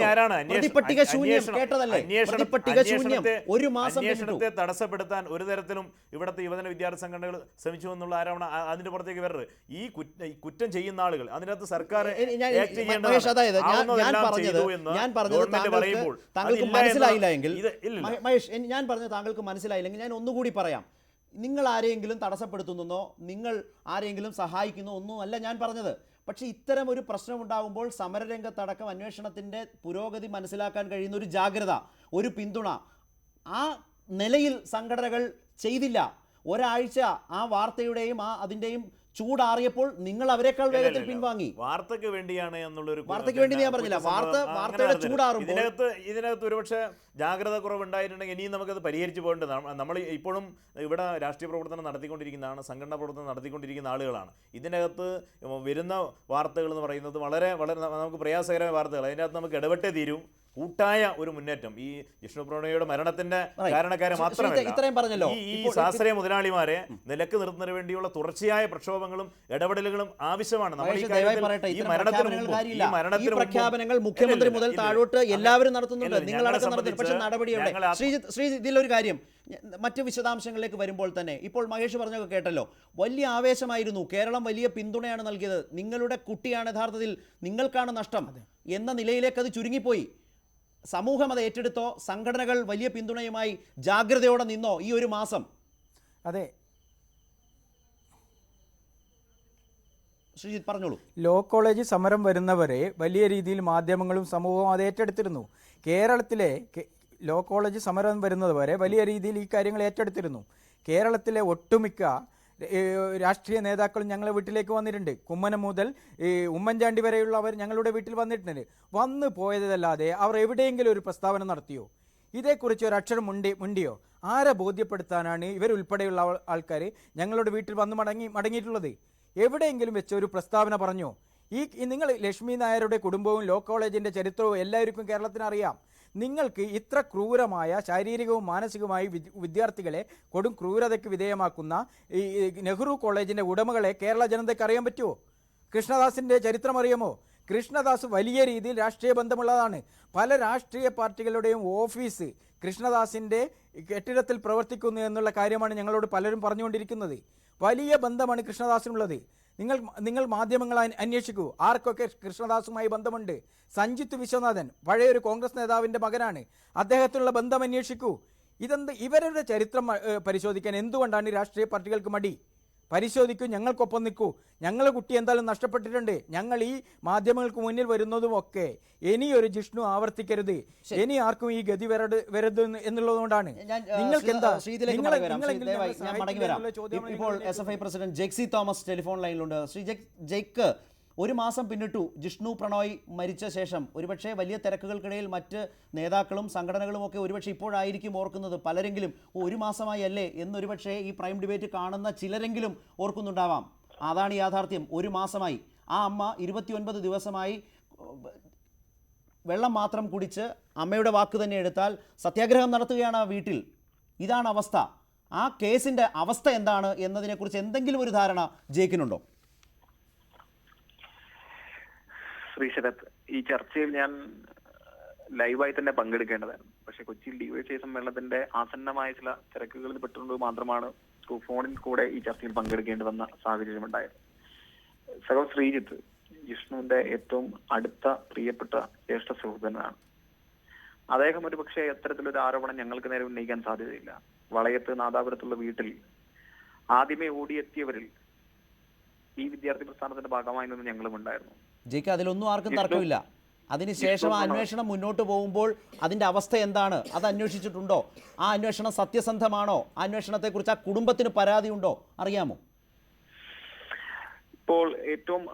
പ്രതിപട്ടിക ശൂന്യം കേട്ടതല്ലേ? പ്രതിപട്ടിക ശൂന്യം ഒരു മാസം അന്വേഷണത്തെ തടസ്സപ്പെടുത്താൻ ഒരു തരത്തിലും ഇവിടുത്തെ യുവജന വിദ്യാർത്ഥി സംഘടനകൾ ശ്രമിച്ചു എന്നുള്ള ആരോപണം അതിന്റെ പുറത്തേക്ക് വരരുത്. ഈ കുറ്റം ചെയ്യുന്ന ആളുകൾ അതിനകത്ത് സർക്കാർ താങ്കൾക്ക് മനസ്സിലായില്ലെങ്കിൽ മഹേഷ്, ഞാൻ പറഞ്ഞത് താങ്കൾക്ക് മനസ്സിലായില്ലെങ്കിൽ ഞാൻ ഒന്നുകൂടി പറയാം. നിങ്ങൾ ആരെങ്കിലും തടസ്സപ്പെടുത്തുന്നോ നിങ്ങൾ ആരെങ്കിലും സഹായിക്കുന്നോ ഒന്നുമല്ല ഞാൻ പറഞ്ഞത്. പക്ഷേ ഇത്തരം ഒരു പ്രശ്നമുണ്ടാകുമ്പോൾ സമരരംഗത്തടക്കം അന്വേഷണത്തിൻ്റെ പുരോഗതി മനസ്സിലാക്കാൻ കഴിയുന്ന ഒരു ജാഗ്രത, ഒരു പിന്തുണ ആ നിലയിൽ സംഘടനകൾ ചെയ്തില്ല. ഒരാഴ്ച ആ വാർത്തയുടെയും അതിൻ്റെയും ചൂടാറിയപ്പോൾ നിങ്ങൾ അവരെക്കാൾ വേഗത്തിൽ പിൻവാങ്ങി. വാർത്തയ്ക്ക് വേണ്ടിയാണ് എന്നുള്ളൊരു വാർത്തയ്ക്ക് വേണ്ടി ഞാൻ പറഞ്ഞില്ല, വാർത്തയുടെ ചൂടാറുമ്പോൾ ഇതിനകത്ത് ഒരുപക്ഷെ ജാഗ്രത കുറവുണ്ടായിട്ടുണ്ടെങ്കിൽ ഇനിയും നമുക്കത് പരിഹരിച്ചു പോകേണ്ടത്. നമ്മൾ ഇപ്പോഴും ഇവിടെ രാഷ്ട്രീയ പ്രവർത്തനം നടത്തിക്കൊണ്ടിരിക്കുന്നതാണ്, സംഘടനാ പ്രവർത്തനം നടത്തിക്കൊണ്ടിരിക്കുന്ന ആളുകളാണ്. ഇതിനകത്ത് വരുന്ന വാർത്തകൾ എന്ന് പറയുന്നത് വളരെ വളരെ നമുക്ക് പ്രയാസകരമായ വാർത്തകൾ. അതിനകത്ത് നമുക്ക് ഇടപെട്ടേ തീരൂ. കൂട്ടായ ഒരു മുന്നേറ്റം ഈ ജിഷ്ണു പ്രണോയിയുടെ മരണത്തിന്റെ കാരണക്കാരെ മാത്രമല്ല ഈ ശാസ്ത്രീയ മുതലാളിമാരെ നിലക്ക് നിർത്തുന്നതിന് വേണ്ടിയുള്ള തുടർച്ചയായ പ്രക്ഷോഭങ്ങളും ഇടപെടലുകളും ആവശ്യമാണ്. ഈ പ്രഖ്യാപനങ്ങൾ മുഖ്യമന്ത്രി മുതൽ താഴോട്ട് എല്ലാവരും നടത്തുന്നുണ്ട്, നിങ്ങളടക്കം നടത്തുന്നുണ്ട്. പക്ഷേ നടപടിയുടെ ശ്രീജിത്ത് ഇതിലൊരു കാര്യം, മറ്റ് വിശദാംശങ്ങളിലേക്ക് വരുമ്പോൾ തന്നെ ഇപ്പോൾ മഹേഷ് പറഞ്ഞൊക്കെ കേട്ടല്ലോ, വലിയ ആവേശമായിരുന്നു, കേരളം വലിയ പിന്തുണയാണ് നൽകിയത്, നിങ്ങളുടെ കുട്ടിയാണ് യഥാർത്ഥത്തിൽ നിങ്ങൾക്കാണ് നഷ്ടം എന്ന നിലയിലേക്ക് അത് ചുരുങ്ങിപ്പോയി. സമൂഹം അത് ഏറ്റെടുത്തോ? സംഘടനകൾ വലിയ പിന്തുണയുമായി ജാഗ്രതയോടെ നിന്നോ ഈ ഒരു മാസം? അതെ, ശ്രീജിത്ത് പറഞ്ഞോളൂ. ലോ കോളേജ് സമരം വരുന്നവരെ വലിയ രീതിയിൽ മാധ്യമങ്ങളും സമൂഹവും അത് ഏറ്റെടുത്തിരുന്നു. കേരളത്തിലെ ലോ കോളേജ് സമരം വരുന്നത് വരെ വലിയ രീതിയിൽ ഈ കാര്യങ്ങൾ ഏറ്റെടുത്തിരുന്നു. കേരളത്തിലെ ഒട്ടുമിക്ക രാഷ്ട്രീയ നേതാക്കളും ഞങ്ങളുടെ വീട്ടിലേക്ക് വന്നിട്ടുണ്ട്. കുമ്മനം മുതൽ ഉമ്മൻചാണ്ടി വരെയുള്ളവർ ഞങ്ങളുടെ വീട്ടിൽ വന്നിട്ടുണ്ട്. വന്നു പോയതല്ലാതെ അവർ എവിടെയെങ്കിലും ഒരു പ്രസ്താവന നടത്തിയോ? ഇതേക്കുറിച്ച് ഒരു അക്ഷരം മുണ്ടിയോ? ആരെ ബോധ്യപ്പെടുത്താനാണ് ഇവരുൾപ്പെടെയുള്ള ആൾക്കാർ ഞങ്ങളുടെ വീട്ടിൽ വന്ന് മടങ്ങിയിട്ടുള്ളത്? എവിടെയെങ്കിലും വെച്ച് ഒരു പ്രസ്താവന പറഞ്ഞോ? നിങ്ങൾ ലക്ഷ്മി നായരുടെ കുടുംബവും ലോ കോളേജിൻ്റെ ചരിത്രവും എല്ലാവർക്കും കേരളത്തിന് അറിയാം. നിങ്ങൾക്ക് ഇത്ര ക്രൂരമായ ശാരീരികവും മാനസികവുമായി വിദ്യാർത്ഥികളെ കൊടും ക്രൂരതയ്ക്ക് വിധേയമാക്കുന്ന ഈ നെഹ്റു കോളേജിൻ്റെ ഉടമകളെ കേരള ജനതയ്ക്ക് അറിയാൻ പറ്റുമോ? കൃഷ്ണദാസിൻ്റെ ചരിത്രം അറിയാമോ? കൃഷ്ണദാസ് വലിയ രീതിയിൽ രാഷ്ട്രീയ ബന്ധമുള്ളതാണ്. പല രാഷ്ട്രീയ പാർട്ടികളുടെയും ഓഫീസ് കൃഷ്ണദാസിൻ്റെ കെട്ടിടത്തിൽ പ്രവർത്തിക്കുന്നു എന്നുള്ള കാര്യമാണ് ഞങ്ങളോട് പലരും പറഞ്ഞുകൊണ്ടിരിക്കുന്നത്. വലിയ ബന്ധമാണ് കൃഷ്ണദാസിനുള്ളത്. നിങ്ങൾ മാധ്യമങ്ങൾ അന്വേഷിക്കൂ ആർക്കൊക്കെ കൃഷ്ണദാസുമായി ബന്ധമുണ്ട്. സഞ്ജിത്ത് വിശ്വനാഥൻ പഴയൊരു കോൺഗ്രസ് നേതാവിൻ്റെ മകനാണ്, അദ്ദേഹത്തിനുള്ള ബന്ധം അന്വേഷിക്കൂ. ഇവരുടെ ചരിത്രം പരിശോധിക്കാൻ എന്തുകൊണ്ടാണ് രാഷ്ട്രീയ പാർട്ടികൾക്ക് മടി? പരിശോധിക്കൂ, ഞങ്ങൾക്കൊപ്പം നിൽക്കൂ. ഞങ്ങളെ കുട്ടി എന്തായാലും നഷ്ടപ്പെട്ടിട്ടുണ്ട്. ഞങ്ങൾ ഈ മാധ്യമങ്ങൾക്ക് മുന്നിൽ വരുന്നതുമൊക്കെ ഇനിയൊരു ജിഷ്ണു ആവർത്തിക്കരുത്, ഇനി ആർക്കും ഈ ഗതി വരരുത് എന്നുള്ളതുകൊണ്ടാണ്. നിങ്ങൾക്ക് എന്താ ഇപ്പോൾ SFI president Jaick C Thomas telephone ലൈനിലുണ്ട്. ശ്രീ ജെയ്ക്ക്, ഒരു മാസം പിന്നിട്ടു ജിഷ്ണു പ്രണോയ് മരിച്ച ശേഷം. ഒരുപക്ഷെ വലിയ തിരക്കുകൾക്കിടയിൽ മറ്റ് നേതാക്കളും സംഘടനകളും ഒക്കെ ഒരുപക്ഷെ ഇപ്പോഴായിരിക്കും ഓർക്കുന്നത്. പലരെങ്കിലും ഒരു മാസമായി അല്ലേ എന്നൊരുപക്ഷെ ഈ പ്രൈം ഡിബേറ്റ് കാണുന്ന ചിലരെങ്കിലും ഓർക്കുന്നുണ്ടാവാം. അതാണ് യാഥാർത്ഥ്യം. ഒരു മാസമായി ആ അമ്മ 29 ദിവസമായി വെള്ളം മാത്രം കുടിച്ച്, അമ്മയുടെ വാക്ക് തന്നെ എടുത്താൽ സത്യാഗ്രഹം നടത്തുകയാണ് ആ വീട്ടിൽ. ഇതാണ് അവസ്ഥ. ആ കേസിൻ്റെ അവസ്ഥ എന്താണ് എന്നതിനെക്കുറിച്ച് എന്തെങ്കിലും ഒരു ധാരണ ജയിക്കിനുണ്ടോ? ശ്രീ ശരത്, ഈ ചർച്ചയിൽ ഞാൻ ലൈവായി തന്നെ പങ്കെടുക്കേണ്ടതായിരുന്നു. പക്ഷെ കൊച്ചിയിൽ DYFI സമ്മേളനത്തിന്റെ ആസന്നമായ ചില തിരക്കുകളിൽ പെട്ടുകൊണ്ട് മാത്രമാണ് ഫോണിൽ കൂടെ ഈ ചർച്ചയിൽ പങ്കെടുക്കേണ്ടി സാഹചര്യമുണ്ടായത്. സഹോ ശ്രീജിത്ത് ജിഷ്ണുവിന്റെ ഏറ്റവും അടുത്ത പ്രിയപ്പെട്ട ജ്യേഷ്ഠ സുഹൃത്തിനാണ്. അദ്ദേഹം ഒരു പക്ഷേ അത്തരത്തിലൊരു ആരോപണം ഞങ്ങൾക്ക് നേരെ ഉന്നയിക്കാൻ സാധ്യതയില്ല. വളയത്ത് നാദാപുരത്തുള്ള വീട്ടിൽ ആദ്യമേ ഓടിയെത്തിയവരിൽ ഈ വിദ്യാർത്ഥി പ്രസ്ഥാനത്തിന്റെ ഭാഗമായി നിന്ന് ഞങ്ങളും ഉണ്ടായിരുന്നു. ജയിക്ക്, അതിലൊന്നും ആർക്കും തർക്കമില്ല. അതിനുശേഷം അന്വേഷണം മുന്നോട്ട് പോകുമ്പോൾ അതിൻ്റെ അവസ്ഥ എന്താണ്, അത് അന്വേഷിച്ചിട്ടുണ്ടോ? ആ അന്വേഷണം സത്യസന്ധമാണോ? ആ അന്വേഷണത്തെക്കുറിച്ച് ആ കുടുംബത്തിന് പരാതിയുണ്ടോ? അറിയാമോ? ഇപ്പോൾ ഏറ്റവും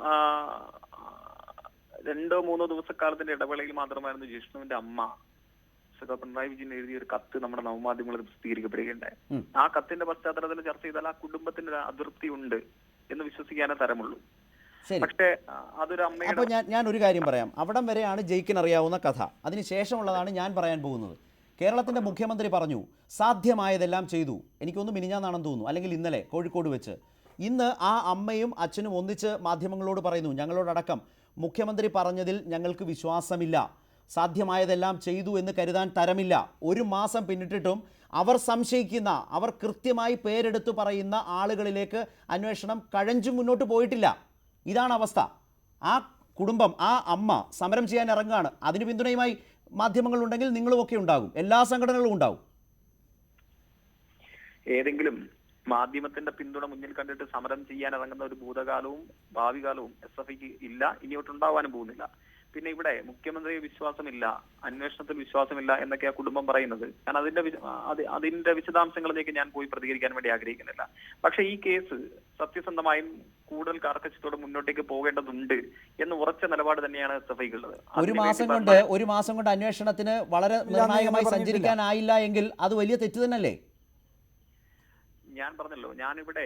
2-3 ദിവസക്കാലത്തിന്റെ ഇടവേളയിൽ മാത്രമായിരുന്നു ജിഷ്ണുവിന്റെ അമ്മ പിണറായി വിജയൻ എഴുതിയ ഒരു കത്ത് നമ്മുടെ നവമാധ്യമങ്ങളിൽ പ്രസിദ്ധീകരിക്കപ്പെടുകയുണ്ടായി. ആ കത്തിന്റെ പശ്ചാത്തലത്തിൽ ചർച്ച ചെയ്താൽ ആ കുടുംബത്തിന് അതൃപ്തി ഉണ്ട് എന്ന് വിശ്വസിക്കാനേ തരമുള്ളൂ. ശരി, അപ്പോൾ ഞാൻ ഒരു കാര്യം പറയാം. അവിടം വരെയാണ് ജയിക്കിന് അറിയാവുന്ന കഥ. അതിനുശേഷമുള്ളതാണ് ഞാൻ പറയാൻ പോകുന്നത്. കേരളത്തിൻ്റെ മുഖ്യമന്ത്രി പറഞ്ഞു സാധ്യമായതെല്ലാം ചെയ്തു. എനിക്കൊന്ന് മിനിഞ്ഞാന്നാണെന്ന് തോന്നുന്നു, അല്ലെങ്കിൽ ഇന്നലെ കോഴിക്കോട് വെച്ച്. ഇന്ന് ആ അമ്മയും അച്ഛനും ഒന്നിച്ച് മാധ്യമങ്ങളോട് പറയുന്നു, ഞങ്ങളോടടക്കം മുഖ്യമന്ത്രി പറഞ്ഞതിൽ ഞങ്ങൾക്ക് വിശ്വാസമില്ല, സാധ്യമായതെല്ലാം ചെയ്തു എന്ന് കരുതാൻ തരമില്ല. ഒരു മാസം പിന്നിട്ടിട്ടും അവർ സംശയിക്കുന്ന, അവർ കൃത്യമായി പേരെടുത്ത് പറയുന്ന ആളുകളിലേക്ക് അന്വേഷണം കഴഞ്ചും മുന്നോട്ട് പോയിട്ടില്ല. ഇതാണ് അവസ്ഥ. ആ കുടുംബം, ആ അമ്മ സമരം ചെയ്യാൻ ഇറങ്ങുകയാണ്. അതിന് പിന്തുണയുമായി മാധ്യമങ്ങളുണ്ടെങ്കിൽ നിങ്ങളുമൊക്കെ ഉണ്ടാകും, എല്ലാ സംഘടനകളും ഉണ്ടാകും. ഏതെങ്കിലും മാധ്യമത്തിന്റെ പിന്തുണ മുന്നിൽ കണ്ടിട്ട് സമരം ചെയ്യാൻ ഇറങ്ങുന്ന ഒരു ഭൂതകാലവും ഭാവി കാലവും SFIക്ക് ഇല്ല, ഇനിയോട്ടുണ്ടാവാനും പോകുന്നില്ല. പിന്നെ ഇവിടെ മുഖ്യമന്ത്രിയെ വിശ്വാസമില്ല, അന്വേഷണത്തിൽ വിശ്വാസമില്ല എന്നൊക്കെ ആ കുടുംബം പറയുന്നത്. ഞാൻ അതിന്റെ വിശദാംശങ്ങളിലേക്ക് ഞാൻ പോയി പ്രതികരിക്കാൻ വേണ്ടി ആഗ്രഹിക്കുന്നില്ല. പക്ഷെ ഈ കേസ് സത്യസന്ധമായും കൂടുതൽ കാർക്കശ്യത്തോടെ മുന്നോട്ടേക്ക് പോകേണ്ടതുണ്ട് എന്ന് ഉറച്ച നിലപാട് തന്നെയാണ് SFIക്കുള്ളത്. ഒരു മാസം കൊണ്ട് അന്വേഷണത്തിന് വളരെ നിർണായകമായി സഞ്ചരിക്കാനായില്ല എങ്കിൽ അത് വലിയ തെറ്റ് തന്നെയല്ലേ? ഞാൻ പറഞ്ഞല്ലോ, ഞാനിവിടെ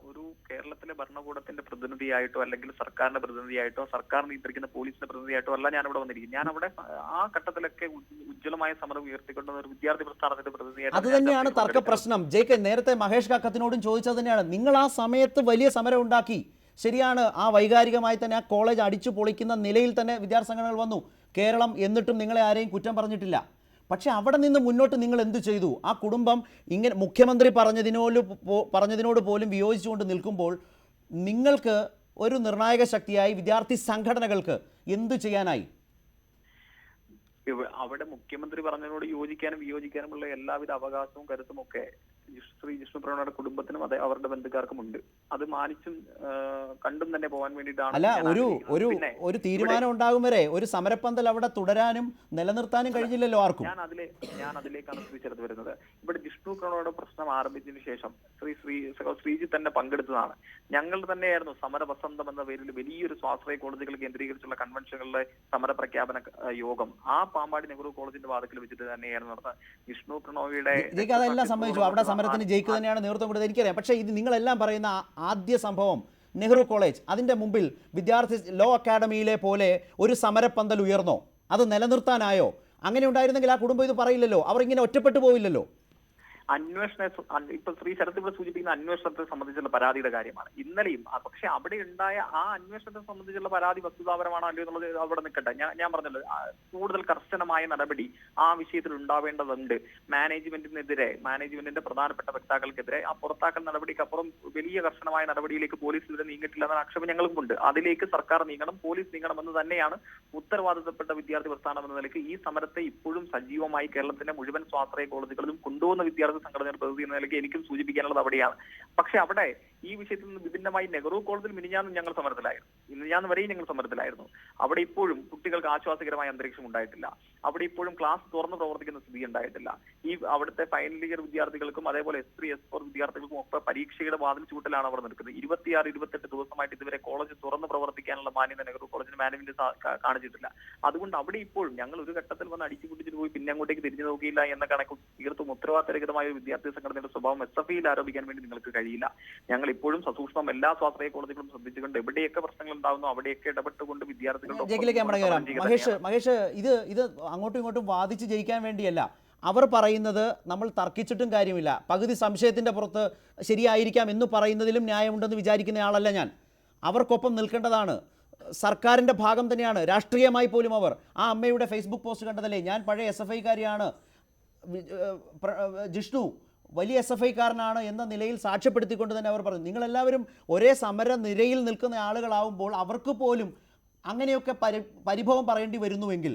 ഒരു കേരളത്തിലെ ഭരണകൂടത്തിന്റെ പ്രതിനിധിയായിട്ടോ അല്ലെങ്കിൽ സർക്കാരിന്റെ പ്രതിനിധിയായിട്ടോ സർക്കാർ നിയന്ത്രിക്കുന്ന പോലീസിന്റെ പ്രതിനിധിയായിട്ടോ അല്ല ഞാൻ ഇവിടെ വന്നിരിക്കും. ഞാൻ അവിടെ ആ ഘട്ടത്തിലൊക്കെ ഉജ്ജ്വലമായ സമരം ഉയർത്തിക്കൊണ്ടുവന്ന ഒരു വിദ്യാർത്ഥി പ്രസ്ഥാനത്തിന്റെ പ്രതിനിധിയായിട്ട് അത് തന്നെയാണ് തർക്ക പ്രശ്നം. ജയിക്ക്, നേരത്തെ മഹേഷ് കാക്കത്തിനോടും ചോദിച്ചത് തന്നെയാണ്. നിങ്ങൾ ആ സമയത്ത് വലിയ സമരം ഉണ്ടാക്കി, ശരിയാണ്. ആ വൈകാരികമായി തന്നെ ആ കോളേജ് അടിച്ചു പൊളിക്കുന്ന നിലയിൽ തന്നെ വിദ്യാർത്ഥി സംഘടനകൾ വന്നു കേരളം, എന്നിട്ടും നിങ്ങളെ ആരെയും കുറ്റം പറഞ്ഞിട്ടില്ല. പക്ഷേ അവിടെ നിന്ന് മുന്നോട്ട് നിങ്ങൾ എന്ത് ചെയ്തു? ആ കുടുംബം ഇങ്ങനെ മുഖ്യമന്ത്രി പറഞ്ഞതിനോട് പോലും വിയോജിച്ചുകൊണ്ട് നിൽക്കുമ്പോൾ നിങ്ങൾക്ക് ഒരു നിർണായക ശക്തിയായി വിദ്യാർത്ഥി സംഘടനകൾക്ക് എന്തു ചെയ്യാനായി? അവിടെ മുഖ്യമന്ത്രി പറഞ്ഞതിനോട് യോജിക്കാനും വിയോജിക്കാനുമുള്ള എല്ലാവിധ അവകാശവും കരുത്തും ഒക്കെ ശ്രീ ജിഷ്ണു പ്രണോയുടെ കുടുംബത്തിനും അതെ അവരുടെ ബന്ധുക്കാർക്കും ഉണ്ട്. അത് മാനിച്ചും കണ്ടും തന്നെ പോകാൻ വേണ്ടിയിട്ടാണ്. അല്ല, ഒരു തീരുമാനം ഉണ്ടാകും വരെ ഒരു സമരപ്പന്തൽ അവിടെ തുടരാനും നിലനിർത്താനും കഴിഞ്ഞില്ലല്ലോ ആർക്കും. ഞാൻ അതിലേക്കാണ് തിരിച്ചെടുത്ത് വരുന്നത്. ഇവിടെ ജിഷ്ണു പ്രണോയുടെ പ്രശ്നം ആരംഭിച്ചതിന് ശേഷം ശ്രീജിത്ത് തന്നെ പങ്കെടുത്തതാണ്. ഞങ്ങൾ തന്നെയായിരുന്നു സമര വസന്തം എന്ന പേരിൽ വലിയൊരു സ്വാശ്രയ കോളേജുകൾ കേന്ദ്രീകരിച്ചുള്ള കൺവെൻഷനുകളിലെ സമര പ്രഖ്യാപന യോഗം ആ പാമ്പാടി നെഹ്റു കോളേജിന്റെ വാതിക്കൽ വെച്ചിട്ട് തന്നെയായിരുന്നു നടന്നത്. ജിഷ്ണു പ്രണോയുടെ അതെല്ലാം സംബന്ധിച്ചു അവിടെ സമരത്തിന് ജയിക്ക് തന്നെയാണ് നേതൃത്വം കൊടുത്തത്, എനിക്കറിയാം. പക്ഷേ ഇത് നിങ്ങളെല്ലാം പറയുന്ന ആദ്യ സംഭവം നെഹ്റു കോളേജ്, അതിൻ്റെ മുമ്പിൽ വിദ്യാർത്ഥി ലോ അക്കാഡമിയിലെ പോലെ ഒരു സമരപ്പന്തൽ ഉയർന്നോ? അത് നിലനിർത്താനായോ? അങ്ങനെ ഉണ്ടായിരുന്നെങ്കിൽ ആ കുടുംബം ഇത് പറയില്ലല്ലോ, അവർ ഇങ്ങനെ ഒറ്റപ്പെട്ടു പോവില്ലല്ലോ. ഇപ്പൊ ശ്രീ ശരത് ഇവിടെ സൂചിപ്പിക്കുന്ന അന്വേഷണത്തെ സംബന്ധിച്ചുള്ള പരാതിയുടെ കാര്യമാണ് ഇന്നലെയും. പക്ഷെ അവിടെ ഉണ്ടായ ആ അന്വേഷണത്തെ സംബന്ധിച്ചുള്ള പരാതി വസ്തുതാപരമാണോ അല്ലയോ എന്നുള്ളത് അവിടെ നിൽക്കട്ടെ. ഞാൻ പറഞ്ഞല്ലോ, കൂടുതൽ കർശനമായ നടപടി ആ വിഷയത്തിൽ ഉണ്ടാവേണ്ടതുണ്ട്. മാനേജ്മെന്റിന്റെ പ്രധാനപ്പെട്ട വക്താക്കൾക്കെതിരെ ആ പുറത്താക്കൽ നടപടിക്കപ്പുറം വലിയ കർശനമായ നടപടിയിലേക്ക് പോലീസ് ഇതുവരെ നീങ്ങിയിട്ടില്ല എന്ന ആക്ഷേപം ഞങ്ങൾക്കുണ്ട്. അതിലേക്ക് സർക്കാർ നീങ്ങണം, പോലീസ് നീങ്ങണമെന്ന് തന്നെയാണ് ഉത്തരവാദിത്തപ്പെട്ട വിദ്യാർത്ഥി പ്രസ്ഥാനം എന്ന നിലയ്ക്ക് ഈ സമരത്തെ ഇപ്പോഴും സജീവമായി കേരളത്തിലെ മുഴുവൻ സ്വാശ്രയ കോളേജുകളിലും കൊണ്ടുപോകുന്ന വിദ്യാർത്ഥി സംഘടനയുടെ പ്രതിനിധി എന്ന നിലയ്ക്ക് എനിക്കും സൂചിപ്പിക്കാനുള്ളത് അവിടെയാണ്. പക്ഷെ അവിടെ ഈ വിഷയത്തിൽ നിന്ന് വിഭിന്നമായി നെഹ്റു കോളേജിൽ മിനിഞ്ഞാന്നും ഞങ്ങൾ സമരത്തിലായിരുന്നു, മിനിഞ്ഞാന്ന് വരെയും ഞങ്ങൾ സമരത്തിലായിരുന്നു. അവിടെ ഇപ്പോഴും കുട്ടികൾക്ക് ആശ്വാസകരമായ അന്തരീക്ഷം ഉണ്ടായിട്ടില്ല. അവിടെ ഇപ്പോഴും ക്ലാസ് തുറന്ന് പ്രവർത്തിക്കുന്ന സ്ഥിതി ഉണ്ടായിട്ടില്ല. ഈ അവിടുത്തെ ഫൈനൽ ഇയർ വിദ്യാർത്ഥികൾക്കും അതേപോലെ S3 S4 വിദ്യാർത്ഥികൾക്കും ഒക്കെ പരീക്ഷയുടെ വാതിൽ ചൂട്ടലാണ് അവർ നിൽക്കുന്നത്. 26-28 ദിവസമായിട്ട് ഇതുവരെ കോളേജ് തുറന്ന് പ്രവർത്തിക്കാനുള്ള മാന്യത നെഹ്റു കോളേജിന് മാനേജ്മെന്റ് കാണിച്ചിട്ടില്ല. അതുകൊണ്ട് അവിടെ ഇപ്പോഴും ഞങ്ങൾ ഒരു ഘട്ടത്തിൽ വന്ന് അടിച്ചു പൊട്ടിച്ചിട്ട് പോയി പിന്നെ അങ്ങോട്ടേക്ക് തിരിഞ്ഞു നോക്കിയില്ല എന്ന കണക്ക് തീർത്തും ഉത്തരവാദിത്തരഹിതമായ ഒരു വിദ്യാർത്ഥി സംഘടനയുടെ സ്വഭാവം SFIയിൽ ആരോപിക്കാൻ വേണ്ടി നിങ്ങൾക്ക് കഴിയില്ല. ഞങ്ങൾ ഇപ്പോഴും സസൂക്ഷ്മം എല്ലാ സ്വാശ്രയ കോളേജുകളും ശ്രദ്ധിച്ചുകൊണ്ട് എവിടെയൊക്കെ പ്രശ്നങ്ങൾ ഉണ്ടാകുന്നു അവിടെയൊക്കെ ഇടപെട്ടുകൊണ്ട് മഹേഷ് ഇത് അങ്ങോട്ടും ഇങ്ങോട്ടും വാദിച്ച് ജയിക്കാൻ വേണ്ടിയല്ല. അവർ പറയുന്നത് നമ്മൾ തർക്കിച്ചിട്ടും കാര്യമില്ല. പകുതി സംശയത്തിൻ്റെ പുറത്ത് ശരിയായിരിക്കാം എന്ന് പറയുന്നതിലും ന്യായമുണ്ടെന്ന് വിചാരിക്കുന്ന ആളല്ല ഞാൻ. അവർക്കൊപ്പം നിൽക്കേണ്ടതാണ്. സർക്കാരിൻ്റെ ഭാഗം തന്നെയാണ്. രാഷ്ട്രീയമായി പോലും അവർ ആ അമ്മയുടെ ഫേസ്ബുക്ക് പോസ്റ്റ് കണ്ടതല്ലേ, ഞാൻ പഴയ SFIക്കാരിയാണ്, ജിഷ്ണു വലിയ SFIക്കാരനാണ് എന്ന നിലയിൽ സാക്ഷ്യപ്പെടുത്തിക്കൊണ്ട് തന്നെ അവർ പറഞ്ഞു. നിങ്ങളെല്ലാവരും ഒരേ സമര നിരയിൽ നിൽക്കുന്ന ആളുകളാവുമ്പോൾ അവർക്ക് പോലും അങ്ങനെയൊക്കെ പരിഭവം പറയേണ്ടി വരുന്നുവെങ്കിൽ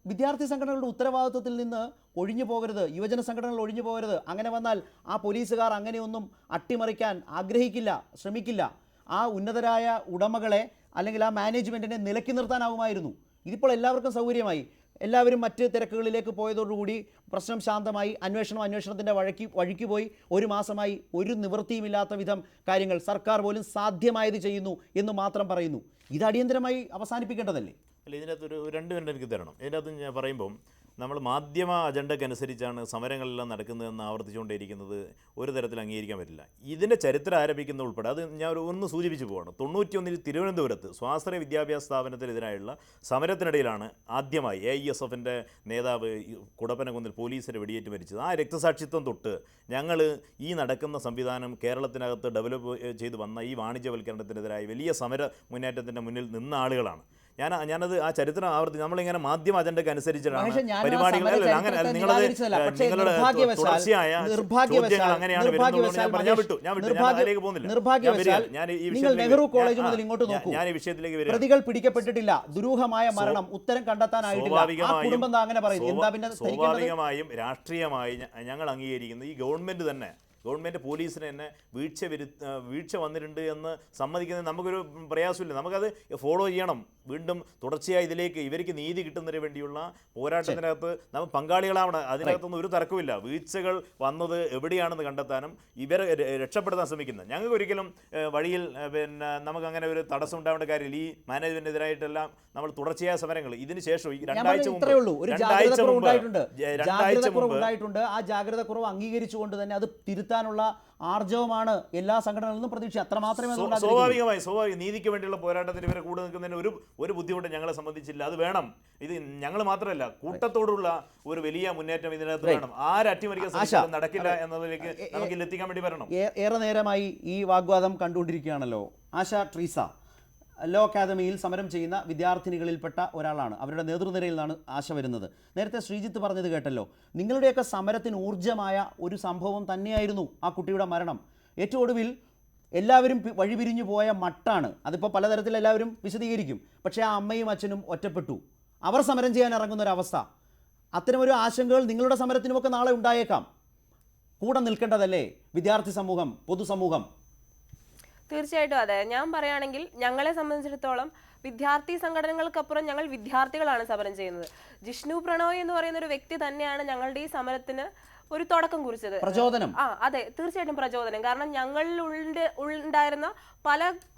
വിദ്യാർത്ഥി സംഘടനകളുടെ ഉത്തരവാദിത്വത്തിൽ നിന്ന് ഒഴിഞ്ഞു പോകരുത്, യുവജന സംഘടനകൾ ഒഴിഞ്ഞു പോകരുത്. അങ്ങനെ വന്നാൽ ആ പോലീസുകാർ അങ്ങനെയൊന്നും അട്ടിമറിക്കാൻ ആഗ്രഹിക്കില്ല, ശ്രമിക്കില്ല. ആ ഉന്നതരായ ഉടമകളെ അല്ലെങ്കിൽ ആ മാനേജ്മെൻറ്റിനെ നിലയ്ക്ക് നിർത്താനാവുമായിരുന്നു. ഇതിപ്പോൾ എല്ലാവർക്കും സൗകര്യമായി. എല്ലാവരും മറ്റ് തിരക്കുകളിലേക്ക് പോയതോടുകൂടി പ്രശ്നം ശാന്തമായി. അന്വേഷണത്തിൻ്റെ വഴിക്ക് പോയി. ഒരു മാസമായി ഒരു നിവൃത്തിയുമില്ലാത്ത വിധം കാര്യങ്ങൾ സർക്കാർ പോലും സാധ്യമായത് ചെയ്യുന്നു എന്ന് മാത്രം പറയുന്നു. ഇത് അടിയന്തരമായി അവസാനിപ്പിക്കേണ്ടതല്ലേ? അല്ല, ഇതിനകത്ത് ഒരു 2 മിനിറ്റ് എനിക്ക് തരണം. ഇതിനകത്ത് ഞാൻ പറയുമ്പം നമ്മൾ മാധ്യമ അജണ്ടക്കനുസരിച്ചാണ് സമരങ്ങളെല്ലാം നടക്കുന്നതെന്ന് ആവർത്തിച്ചുകൊണ്ടേയിരിക്കുന്നത് ഒരു തരത്തിൽ അംഗീകരിക്കാൻ പറ്റില്ല. ഇതിൻ്റെ ചരിത്രം ആരംഭിക്കുന്ന ഉൾപ്പെടെ അത് ഞാൻ ഒന്ന് സൂചിപ്പിച്ചു പോവാണ്. 91 തിരുവനന്തപുരത്ത് സ്വാശ്രയ വിദ്യാഭ്യാസ സ്ഥാപനത്തിനെതിരായുള്ള സമരത്തിനിടയിലാണ് ആദ്യമായി AISFൻ്റെ നേതാവ് കുടപ്പനക്കുന്നിൽ പോലീസിനെ വെടിയേറ്റ് മരിച്ചത്. ആ രക്തസാക്ഷിത്വം തൊട്ട് ഞങ്ങൾ ഈ നടക്കുന്ന സംവിധാനം കേരളത്തിനകത്ത് ഡെവലപ്പ് ചെയ്ത് വന്ന ഈ വാണിജ്യവൽക്കരണത്തിനെതിരായി വലിയ സമര മുന്നേറ്റത്തിൻ്റെ മുന്നിൽ നിന്ന ആളുകളാണ്. ഞാനത് ആ ചരിത്രം ആവർത്തി നമ്മളിങ്ങനെ മാധ്യമ അജണ്ടയ്ക്ക് അനുസരിച്ചിട്ടാണ് പരിപാടികൾ. അങ്ങനെ നിങ്ങളുടെ തുടർച്ചയായ ചോദ്യങ്ങൾ അങ്ങനെയാണ് വരുന്നത്. ഞാൻ ഈ വിഷയത്തിലേക്ക് വരിക. പ്രതികൾ പിടിക്കപ്പെട്ടിട്ടില്ല, ദുരൂഹമായ മരണം, ഉത്തരം കണ്ടെത്താനായിട്ടില്ല. സ്വാഭാവികമായും രാഷ്ട്രീയമായി ഞങ്ങൾ അംഗീകരിക്കുന്നത് ഈ ഗവൺമെൻറ് പോലീസിന് തന്നെ വീഴ്ച വന്നിട്ടുണ്ട് എന്ന് സമ്മതിക്കുന്നത് നമുക്കൊരു പ്രയാസമില്ല. നമുക്കത് ഫോളോ ചെയ്യണം. വീണ്ടും തുടർച്ചയായി ഇവർക്ക് നീതി കിട്ടുന്നതിന് വേണ്ടിയുള്ള പോരാട്ടത്തിനകത്ത് നമ്മൾ പങ്കാളികളാവണം. അതിനകത്തൊന്നും ഒരു തർക്കമില്ല. വീഴ്ചകൾ വന്നത് എവിടെയാണെന്ന് കണ്ടെത്താനും ഇവരെ രക്ഷപ്പെടുത്താൻ ശ്രമിക്കുന്നത്. ഞങ്ങൾക്ക് ഒരിക്കലും വഴിയിൽ നമുക്കങ്ങനെ ഒരു തടസ്സം ഉണ്ടാവേണ്ട കാര്യമില്ല. ഈ മാനേജ്മെൻറ്റിനെതിരായിട്ടെല്ലാം നമ്മൾ തുടർച്ചയായ സമരങ്ങൾ ഇതിന് ശേഷം രണ്ടാഴ്ച മുമ്പ് ആ ജാഗ്രത കുറവ് അംഗീകരിച്ചുകൊണ്ട് തന്നെ അത് തിരുത്താനുള്ള ആർജവമാണ് എല്ലാ സംഘടനകളിൽ നിന്നും പ്രതീക്ഷ. അത്ര മാത്രമേ സ്വാഭാവിക നീതിക്ക് വേണ്ടിയുള്ള പോരാട്ടത്തിന് ഇവരെ കൂടെ നിൽക്കുന്നതിന് ഒരു ബുദ്ധിമുട്ട് ഞങ്ങളെ സംബന്ധിച്ചില്ല. അത് വേണം. ഇത് ഞങ്ങൾ മാത്രമല്ല, കൂട്ടത്തോടുള്ള ഒരു വലിയ മുന്നേറ്റം ഇതിനകത്ത് വേണം. അട്ടിമറിക്കാൻ നടക്കില്ല എന്നതിലേക്ക് നമുക്ക് എത്തിക്കാൻ വേണ്ടി വരണം. ഏറെ നേരമായി ഈ വാഗ്വാദം കണ്ടുകൊണ്ടിരിക്കുകയാണല്ലോ. ആശ ട്രീസ ലോ അക്കാദമിയിൽ സമരം ചെയ്യുന്ന വിദ്യാർത്ഥിനികളിൽപ്പെട്ട ഒരാളാണ്. അവരുടെ നേതൃനിരയിൽ നിന്നാണ് ആശ വരുന്നത്. നേരത്തെ ശ്രീജിത്ത് പറഞ്ഞത് കേട്ടല്ലോ. നിങ്ങളുടെയൊക്കെ സമരത്തിന് ഊർജ്ജമായ ഒരു സംഭവം തന്നെയായിരുന്നു ആ കുട്ടിയുടെ മരണം. ഏറ്റവും ഒടുവിൽ എല്ലാവരും വഴിപിരിഞ്ഞു പോയ മട്ടാണ്. അതിപ്പോൾ പലതരത്തിൽ എല്ലാവരും വിശദീകരിക്കും. പക്ഷേ ആ അമ്മയും അച്ഛനും ഒറ്റപ്പെട്ടു. അവർ സമരം ചെയ്യാൻ ഇറങ്ങുന്നൊരവസ്ഥ. അത്തരമൊരു ആശങ്കകൾ നിങ്ങളുടെ സമരത്തിനുമൊക്കെ നാളെ ഉണ്ടായേക്കാം. കൂടെ നിൽക്കേണ്ടതല്ലേ വിദ്യാർത്ഥി സമൂഹം, പൊതുസമൂഹം? തീർച്ചയായിട്ടും അതെ. ഞാൻ പറയുകയാണെങ്കിൽ ഞങ്ങളെ സംബന്ധിച്ചിടത്തോളം വിദ്യാർത്ഥി സംഘടനകൾക്കപ്പുറം ഞങ്ങൾ വിദ്യാർത്ഥികളാണ് സമരം ചെയ്യുന്നത്. ജിഷ്ണു പ്രണോയ് എന്ന് പറയുന്ന ഒരു വ്യക്തി തന്നെയാണ് ഞങ്ങളുടെ ഈ സമരത്തിന് ഒരു തുടക്കം കുറിച്ചത്. പ്രചോദനം. അതെ, തീർച്ചയായിട്ടും പ്രചോദനം. കാരണം ഞങ്ങളിൽ ഉണ്ടായിരുന്ന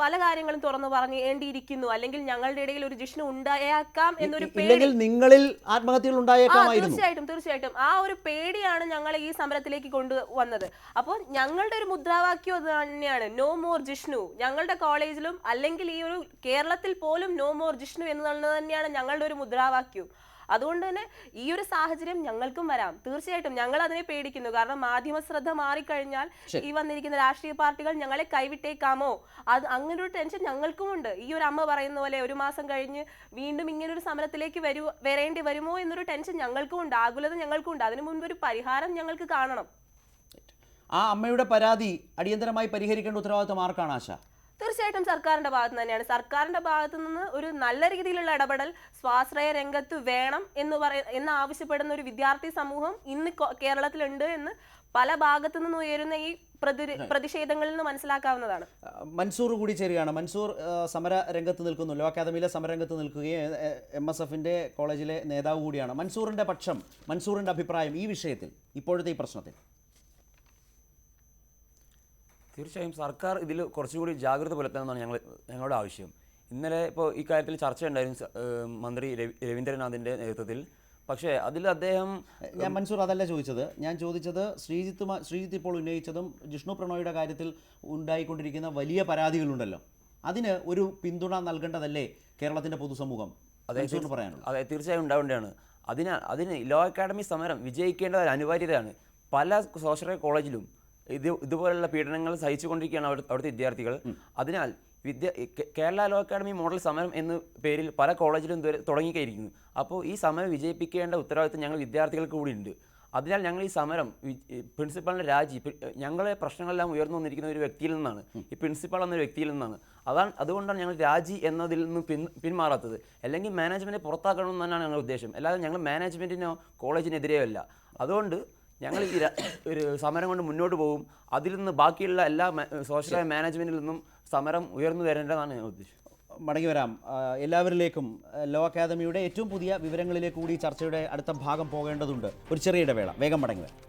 പല കാര്യങ്ങളും തുറന്നു പറയേണ്ടിയിരിക്കുന്നു, അല്ലെങ്കിൽ ഞങ്ങളുടെ ഇടയിൽ ഒരു ജിഷ്ണു ഉണ്ടായേക്കാം എന്നൊരു പേടി നിങ്ങളിൽ ആത്മഹത്യകൾ ഉണ്ടായേക്കാമായിരുന്നു. തീർച്ചയായിട്ടും ആ ഒരു പേടിയാണ് ഞങ്ങളെ ഈ സമരത്തിലേക്ക് കൊണ്ടുവന്നത്. അപ്പോൾ ഞങ്ങളുടെ ഒരു മുദ്രാവാക്യം അത് തന്നെയാണ്, നോ മോർ ജിഷ്ണു. ഞങ്ങളുടെ കോളേജിലും അല്ലെങ്കിൽ ഈ ഒരു കേരളത്തിൽ പോലും നോ മോർ ജിഷ്ണു എന്നുള്ളത് തന്നെയാണ് ഞങ്ങളുടെ ഒരു മുദ്രാവാക്യം. അതുകൊണ്ട് തന്നെ ഈ ഒരു സാഹചര്യം ഞങ്ങൾക്കും വരാം. തീർച്ചയായിട്ടും ഞങ്ങൾ അതിനെ പേടിക്കുന്നു. കാരണം മാധ്യമ ശ്രദ്ധ മാറിക്കഴിഞ്ഞാൽ ഈ വന്നിരിക്കുന്ന രാഷ്ട്രീയ പാർട്ടികൾ ഞങ്ങളെ കൈവിട്ടേക്കാമോ, അത് അങ്ങനെ ഒരു ടെൻഷൻ ഞങ്ങൾക്കും ഉണ്ട്. ഈ ഒരു അമ്മ പറയുന്ന പോലെ ഒരു മാസം കഴിഞ്ഞ് വീണ്ടും ഇങ്ങനൊരു സമരത്തിലേക്ക് വരേണ്ടി വരുമോ എന്നൊരു ടെൻഷൻ ഞങ്ങൾക്കും ഉണ്ട്, ആകുലത ഞങ്ങൾക്കും ഉണ്ട്. അതിനു മുൻപ് ഒരു പരിഹാരം ഞങ്ങൾക്ക് കാണണം. ആ അമ്മയുടെ പരാതി അടിയന്തരമായി പരിഹരിക്കേണ്ട ഉത്തരവാദിത്തം ആർക്കാണ് ആശ? തീർച്ചയായിട്ടും സർക്കാരിന്റെ ഭാഗത്ത് തന്നെയാണ്. സർക്കാരിന്റെ ഭാഗത്തു നിന്ന് ഒരു നല്ല രീതിയിലുള്ള ഇടപെടൽ സ്വാശ്രയ രംഗത്ത് വേണം എന്ന് ആവശ്യപ്പെടുന്ന ഒരു വിദ്യാർത്ഥി സമൂഹം ഇന്ന് കേരളത്തിലുണ്ട് എന്ന് പല ഭാഗത്തു നിന്ന് ഉയരുന്ന ഈ പ്രതിഷേധങ്ങളിൽ നിന്ന് മനസ്സിലാക്കാവുന്നതാണ്. മൻസൂർ കൂടി ചേരുകയാണ്. മൻസൂർ സമര രംഗത്ത് നിൽക്കുന്നു, ലോ അക്കാദമിയിലെ സമരരംഗത്ത് നിൽക്കുകയും MSFന്റെ കോളേജിലെ നേതാവ് കൂടിയാണ്. മൻസൂറിന്റെ പക്ഷം, മൻസൂറിന്റെ അഭിപ്രായം ഈ വിഷയത്തിൽ, ഇപ്പോഴത്തെ ഈ പ്രശ്നത്തിൽ? തീർച്ചയായും സർക്കാർ ഇതിൽ കുറച്ചുകൂടി ജാഗ്രത പുലർത്തണമെന്നാണ് ഞങ്ങളുടെ ആവശ്യം. ഇന്നലെ ഇപ്പോൾ ഈ കാര്യത്തിൽ ചർച്ചയുണ്ടായിരുന്നു മന്ത്രി രവീന്ദ്രനാഥിൻ്റെ നേതൃത്വത്തിൽ. പക്ഷേ അതിൽ അദ്ദേഹം, ഞാൻ മൻസൂർ അതല്ല ചോദിച്ചത്, ഞാൻ ചോദിച്ചത് ശ്രീജിത്ത് ഇപ്പോൾ ഉന്നയിച്ചതും ജിഷ്ണു പ്രണോയുടെ കാര്യത്തിൽ ഉണ്ടായിക്കൊണ്ടിരിക്കുന്ന വലിയ പരാതികളുണ്ടല്ലോ, അതിന് ഒരു പിന്തുണ നൽകേണ്ടതല്ലേ കേരളത്തിൻ്റെ പൊതുസമൂഹം? മൻസൂറിന് പറയാനുള്ളത്. അതെ, തീർച്ചയായും ഉണ്ടാവേണ്ടതാണ്. അതിന് ലോ അക്കാഡമി സമരം വിജയിക്കേണ്ട ഒരു അനിവാര്യതയാണ്. പല സ്വാശ്രയ കോളേജിലും ഇതുപോലുള്ള പീഡനങ്ങൾ സഹിച്ചുകൊണ്ടിരിക്കുകയാണ് അവിടുത്തെ വിദ്യാർത്ഥികൾ. അതിനാൽ കേരള ലോ അക്കാഡമി മോഡൽ സമരം എന്ന പേരിൽ പല കോളേജിലും തുടങ്ങിക്കഴിഞ്ഞിരിക്കുന്നു. അപ്പോൾ ഈ സമരം വിജയിപ്പിക്കേണ്ട ഉത്തരവാദിത്വം ഞങ്ങൾ വിദ്യാർത്ഥികൾക്ക് കൂടി ഉണ്ട്. അതിനാൽ ഞങ്ങൾ ഈ സമരം പ്രിൻസിപ്പാളിൻ്റെ രാജി, ഞങ്ങളെ പ്രശ്നങ്ങളെല്ലാം ഉയർന്നു വന്നിരിക്കുന്ന ഒരു വ്യക്തിയിൽ നിന്നാണ്, ഈ പ്രിൻസിപ്പാൾ എന്നൊരു വ്യക്തിയിൽ നിന്നാണ്. അതുകൊണ്ടാണ് ഞങ്ങൾ രാജി എന്നതിൽ നിന്ന് പിന്മാറാത്തത്. അല്ലെങ്കിൽ മാനേജ്മെൻറ്റ് പുറത്താക്കണമെന്ന് തന്നെയാണ് ഞങ്ങളുടെ ഉദ്ദേശം. അല്ലാതെ ഞങ്ങൾ മാനേജ്മെൻറ്റിനോ കോളേജിനെതിരെയോ അല്ല. അതുകൊണ്ട് ഞങ്ങൾ ഈ ഒരു സമരം കൊണ്ട് മുന്നോട്ട് പോകും. അതിൽ നിന്ന് ബാക്കിയുള്ള എല്ലാ സോഷ്യൽ മാനേജ്മെൻറ്റിൽ നിന്നും സമരം ഉയർന്നു വരേണ്ടതാണ് ഞാൻ ഉദ്ദേശിച്ചത്. മടങ്ങി വരാം എല്ലാവരിലേക്കും. ലോ അക്കാദമിയുടെ ഏറ്റവും പുതിയ വിവരങ്ങളിലേക്ക് കൂടി ചർച്ചയുടെ അടുത്ത ഭാഗം പോകേണ്ടതുണ്ട്. ഒരു ചെറിയ ഇടവേള, വേഗം മടങ്ങി വരാം.